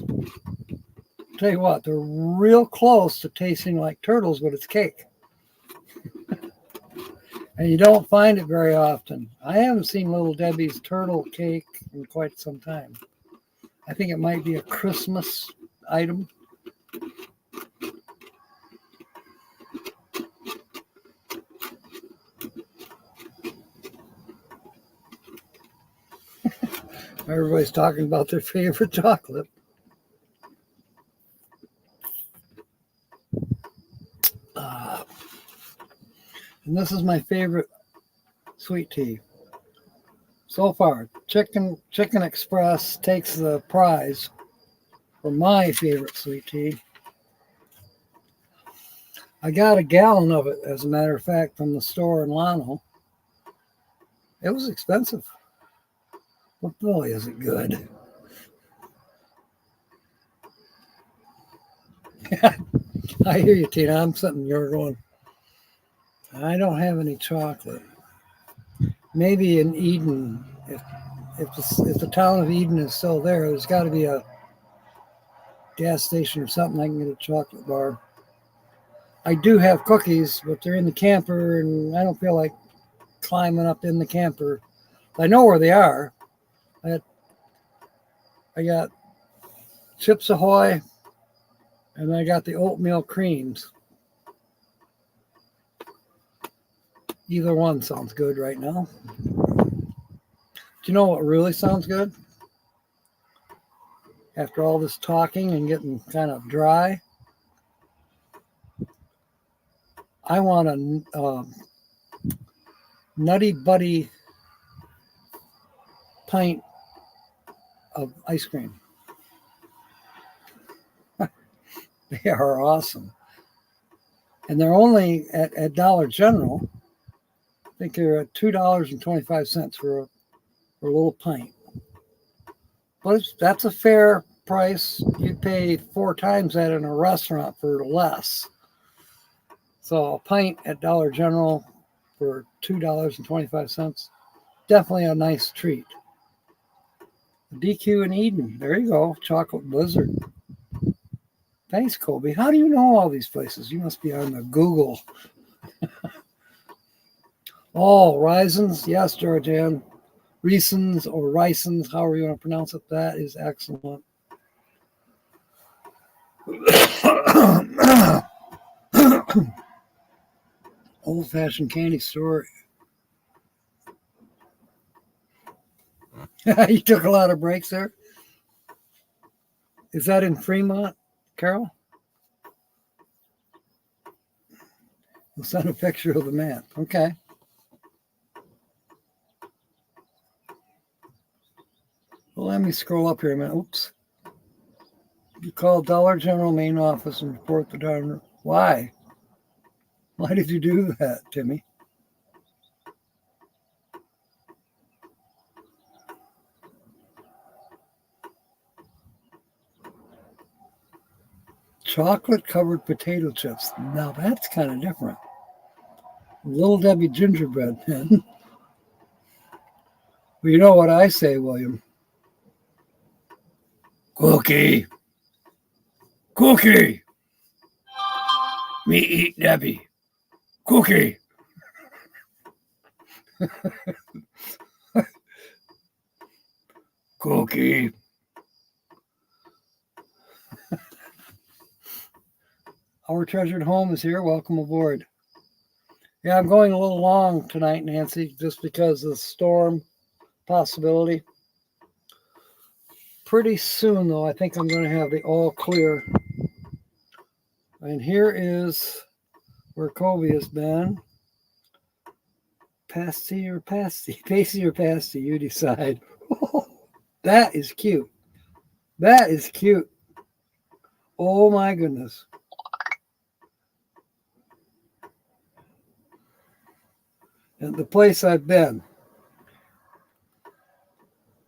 Tell you what, they're real close to tasting like turtles, but it's cake. And you don't find it very often. I haven't seen Little Debbie's turtle cake in quite some time. I think it might be a Christmas item. Everybody's talking about their favorite chocolate. And this is my favorite sweet tea. So far, Chicken Express takes the prize for my favorite sweet tea. I got a gallon of it, as a matter of fact, from the store in Llano. It was expensive, but boy, is it good. I hear you, Tina. I'm sitting here going, I don't have any chocolate. Maybe in Eden, if the town of Eden is still there, there's got to be a gas station or something I can get a chocolate bar. I do have cookies, but they're in the camper, and I don't feel like climbing up in the camper. I know where they are. I got Chips Ahoy, and I got the oatmeal creams. Either one sounds good right now. Do you know what really sounds good? after all this talking and getting kind of dry. I want a Nutty Buddy pint of ice cream. They are awesome. And they're only at Dollar General. I think they're at $2.25 for a little pint. But that's a fair price. You'd pay 4 times that in a restaurant for less. So a pint at Dollar General for $2.25, definitely a nice treat. DQ in Eden, there you go, Chocolate Blizzard. Thanks, Kobe. How do you know all these places? You must be on the Google. Oh, Risons, yes, Georgianne. Reasons or Rysons, however you want to pronounce it, that is excellent. Old-fashioned candy store. You took a lot of breaks there. Is that in Fremont, Carol? We'll send a picture of the map. Okay. Well, let me scroll up here a minute. Oops. You call Dollar General main office and report the donor. Why? Why did you do that, Timmy? Chocolate covered potato chips. Now that's kind of different. Little Debbie gingerbread man. Well, you know what I say, William? Cookie. Cookie. Me eat Debbie. Cookie. Cookie. Our treasured home is here. Welcome aboard. Yeah, I'm going a little long tonight, Nancy, just because of the storm possibility. Pretty soon, though, I think I'm going to have the all clear. And here is where Kobe has been. Pasty or pasty? Pasty or pasty? You decide. That is cute. That is cute. Oh my goodness. And the place I've been.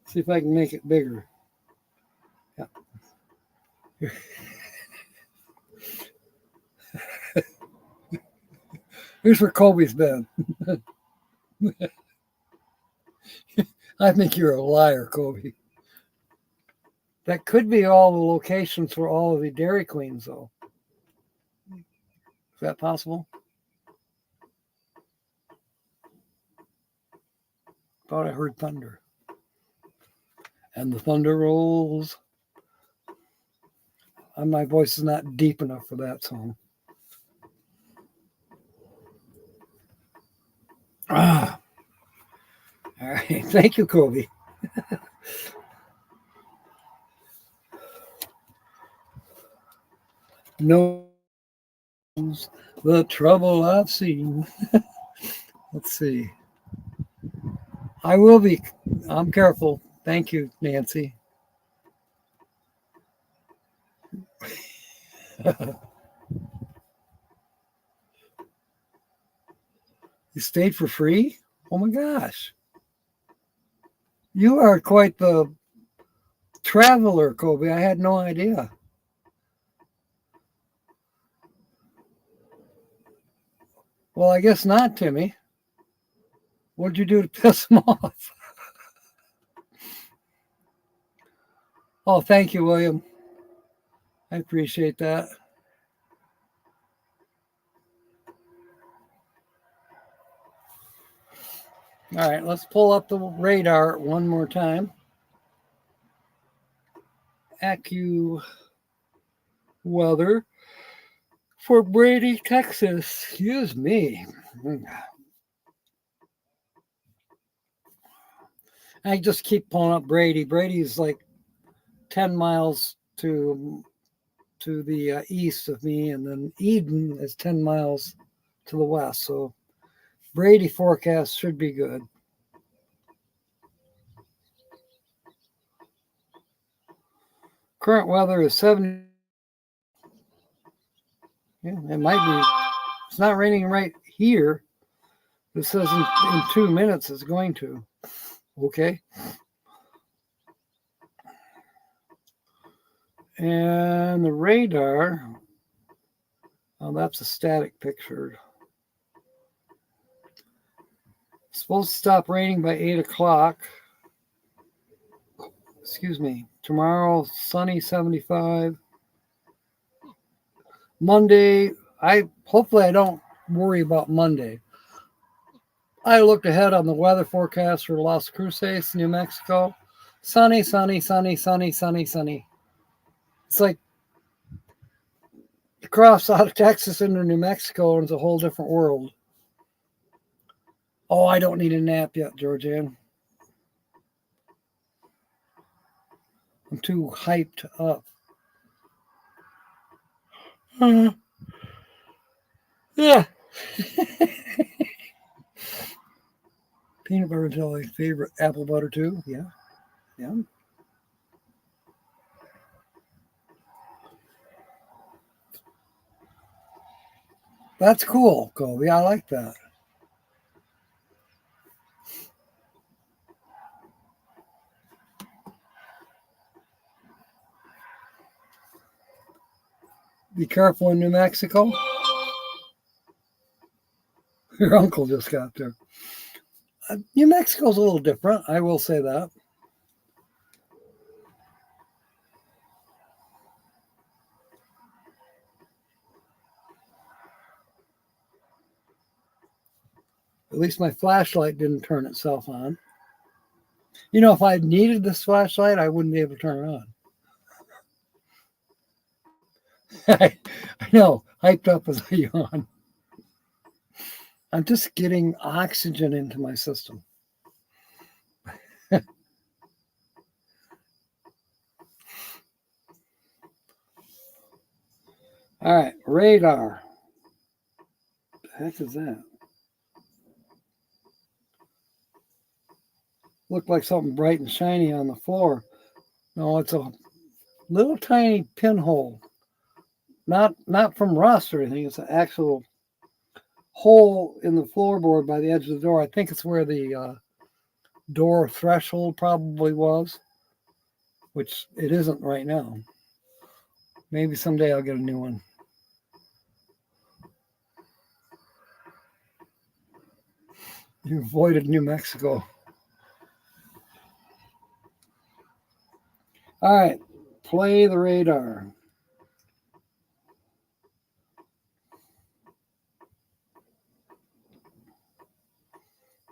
See if I can make it bigger. Yeah. Here's where Kobe's been. I think you're a liar, Kobe. That could be all the locations for all of the Dairy Queens, though. Is that possible? Thought I heard thunder. And the thunder rolls. And my voice is not deep enough for that song. Ah. All right. Thank you, Kobe. Knows the trouble I've seen. Let's see. I'm careful. Thank you, Nancy. You stayed for free? Oh my gosh. You are quite the traveler, Kobe. I had no idea. Well, I guess not, Timmy. What'd you do to piss him off? Oh, thank you, William. I appreciate that. All right, let's pull up the radar one more time. AccuWeather for Brady, Texas. Excuse me. I just keep pulling up Brady. Brady's like 10 miles to the east of me, and then Eden is 10 miles to the west. So Brady forecast should be good. Current weather is 70. Yeah, it might be. It's not raining right here. It says in 2 minutes it's going to. Okay. And the radar, oh, that's a static picture. It's supposed to stop raining by 8 o'clock. Excuse me. Tomorrow, sunny, 75. Monday, hopefully I don't worry about Monday. I looked ahead on the weather forecast for Las Cruces, New Mexico. Sunny, sunny, sunny, sunny, sunny, sunny. It's like you cross out of Texas into New Mexico and it's a whole different world. Oh, I don't need a nap yet, Georgianne. I'm too hyped up. Yeah. Peanut butter and jelly, favorite. Apple butter too. Yeah. Yeah. That's cool, Colby. I like that. Be careful in New Mexico. Your uncle just got there. New Mexico's a little different. I will say that. At least my flashlight didn't turn itself on. You know, if I needed this flashlight, I wouldn't be able to turn it on. I know, hyped up as I yawn. I'm just getting oxygen into my system. All right, radar. What the heck is that? Looked like something bright and shiny on the floor. No, it's a little tiny pinhole. Not from rust or anything. It's an actual hole in the floorboard by the edge of the door. I think it's where the door threshold probably was, which it isn't right now. Maybe someday I'll get a new one. You avoided New Mexico. All right, play the radar.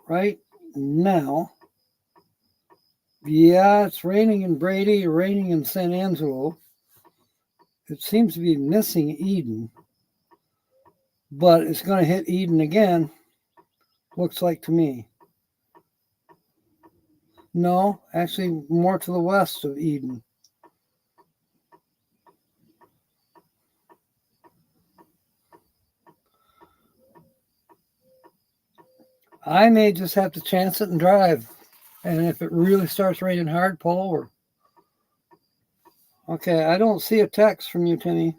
Right now, yeah, it's raining in Brady, raining in San Angelo. It seems to be missing Eden, but it's going to hit Eden again, looks like to me. No, actually more to the west of Eden. I may just have to chance it and drive. And if it really starts raining hard, pull over. Okay, I don't see a text from you, Timmy.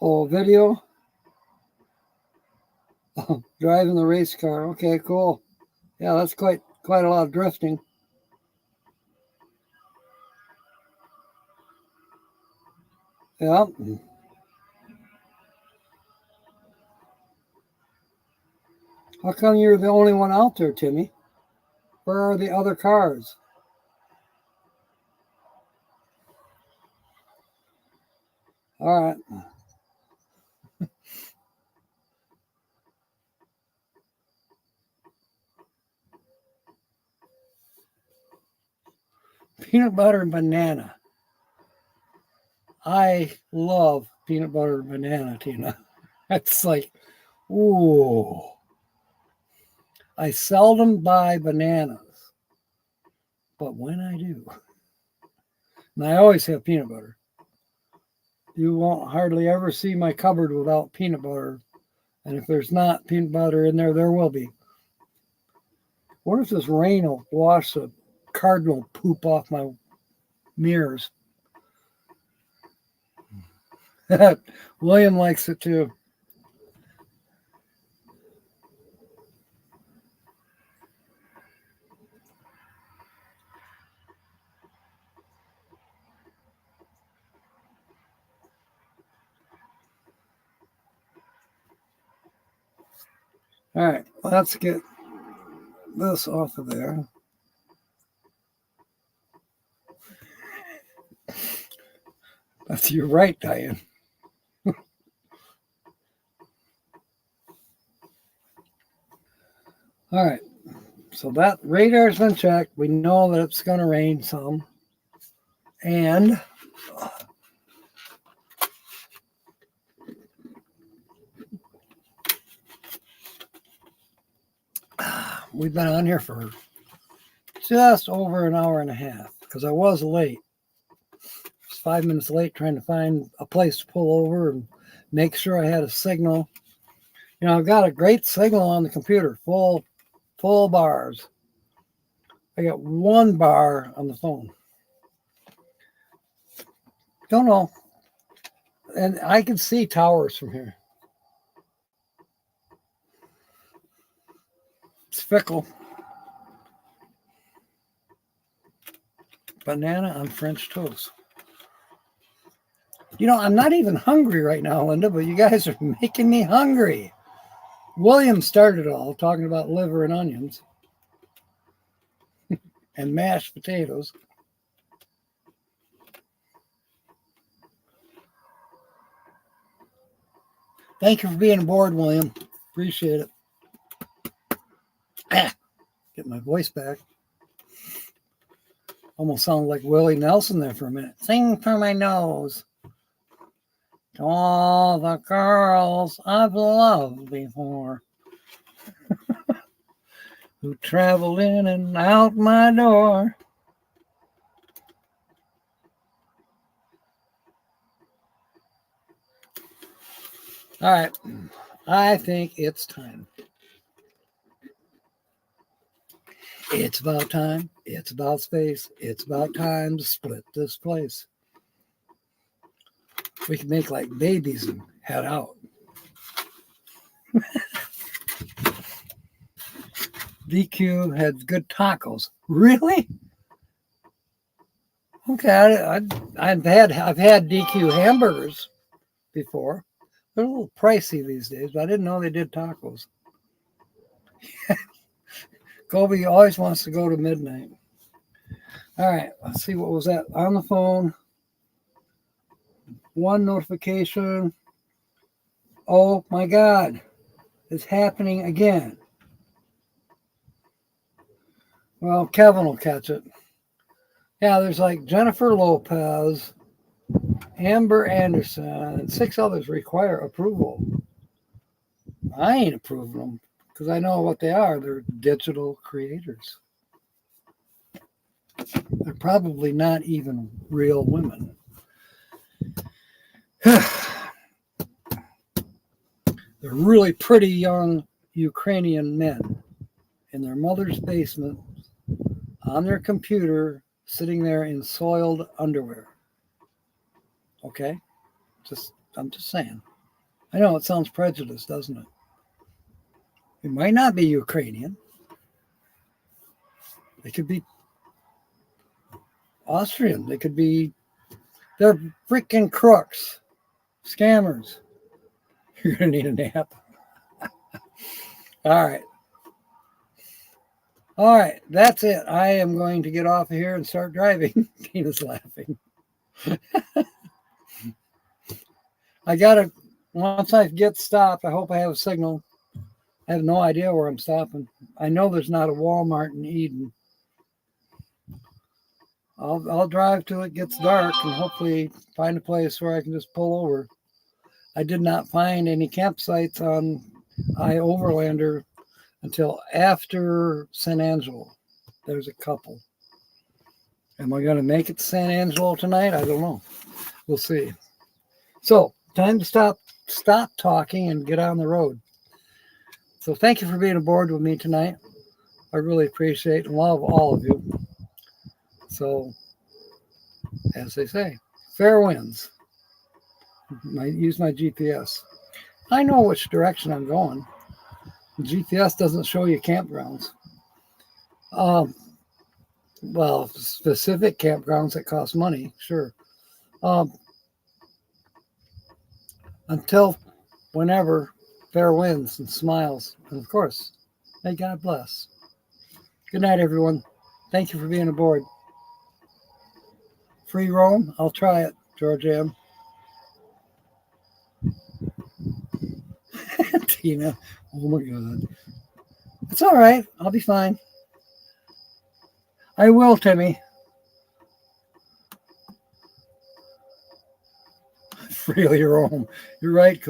Oh, video? Oh, driving the race car. Okay, cool. Yeah, that's quite a lot of drifting. Yeah. How come you're the only one out there, Timmy? Where are the other cars? All right. Peanut butter and banana. I love peanut butter and banana, Tina. That's like Ooh. I seldom buy bananas, but when I do, and I always have peanut butter. You won't hardly ever see my cupboard without peanut butter. And if there's not peanut butter in there, there will be. What if this rain will wash the cardinal poop off my mirrors? William likes it too. All right, let's get this off of there. That's you're right, Diane. All right, so that radar's been checked. We know that it's going to rain some. And we've been on here for just over an hour and a half because I was late. I was 5 minutes late trying to find a place to pull over and make sure I had a signal. You know, I've got a great signal on the computer, full bars. I got 1 bar on the phone. Don't know. And I can see towers from here. It's fickle. Banana on French toast. You know, I'm not even hungry right now, Linda, but you guys are making me hungry. William started it all talking about liver and onions and mashed potatoes. Thank you for being aboard, William. Appreciate it. Get my voice back. Almost sounded like Willie Nelson there for a minute. Sing through my nose. To all the girls I've loved before, who travel in and out my door. All right, I think it's time. It's about time. It's about space. It's about time to split this place. We can make like babies and head out. DQ had good tacos. Really? Okay, I've had DQ hamburgers before. They're a little pricey these days, but I didn't know they did tacos. Kobe always wants to go to midnight. All right, let's see what was that on the phone. 1 notification. Oh my God, it's happening again. Well, Kevin will catch it. Yeah, there's like Jennifer Lopez, Amber Anderson, and 6 others require approval. I ain't approving them because I know what they are. They're digital creators. They're probably not even real women. They're really pretty young Ukrainian men in their mother's basement on their computer, sitting there in soiled underwear. Okay? I'm just saying. I know it sounds prejudiced, doesn't it? It might not be Ukrainian. They could be Austrian. They could be, they're freaking crooks, scammers. You're going to need a nap. All right. All right, that's it. I am going to get off of here and start driving. Tina's laughing. Once I get stopped, I hope I have a signal. I have no idea where I'm stopping. I know there's not a Walmart in Eden. I'll drive till it gets dark and hopefully find a place where I can just pull over. I did not find any campsites on I overlander until after San Angelo. There's a couple. Am I going to make it to San Angelo tonight? I don't know. We'll see. So, time to stop talking and get on the road. So, thank you for being aboard with me tonight. I really appreciate and love all of you. So, as they say, fair winds. Use my GPS. I know which direction I'm going. The GPS doesn't show you campgrounds. Well, specific campgrounds that cost money, sure. Until whenever, fair winds and smiles. And of course, may God bless. Good night, everyone. Thank you for being aboard. Free roam? I'll try it, George M. Tina. Oh my God. It's all right. I'll be fine. I will, Timmy. Freely roam. You're right, Coach.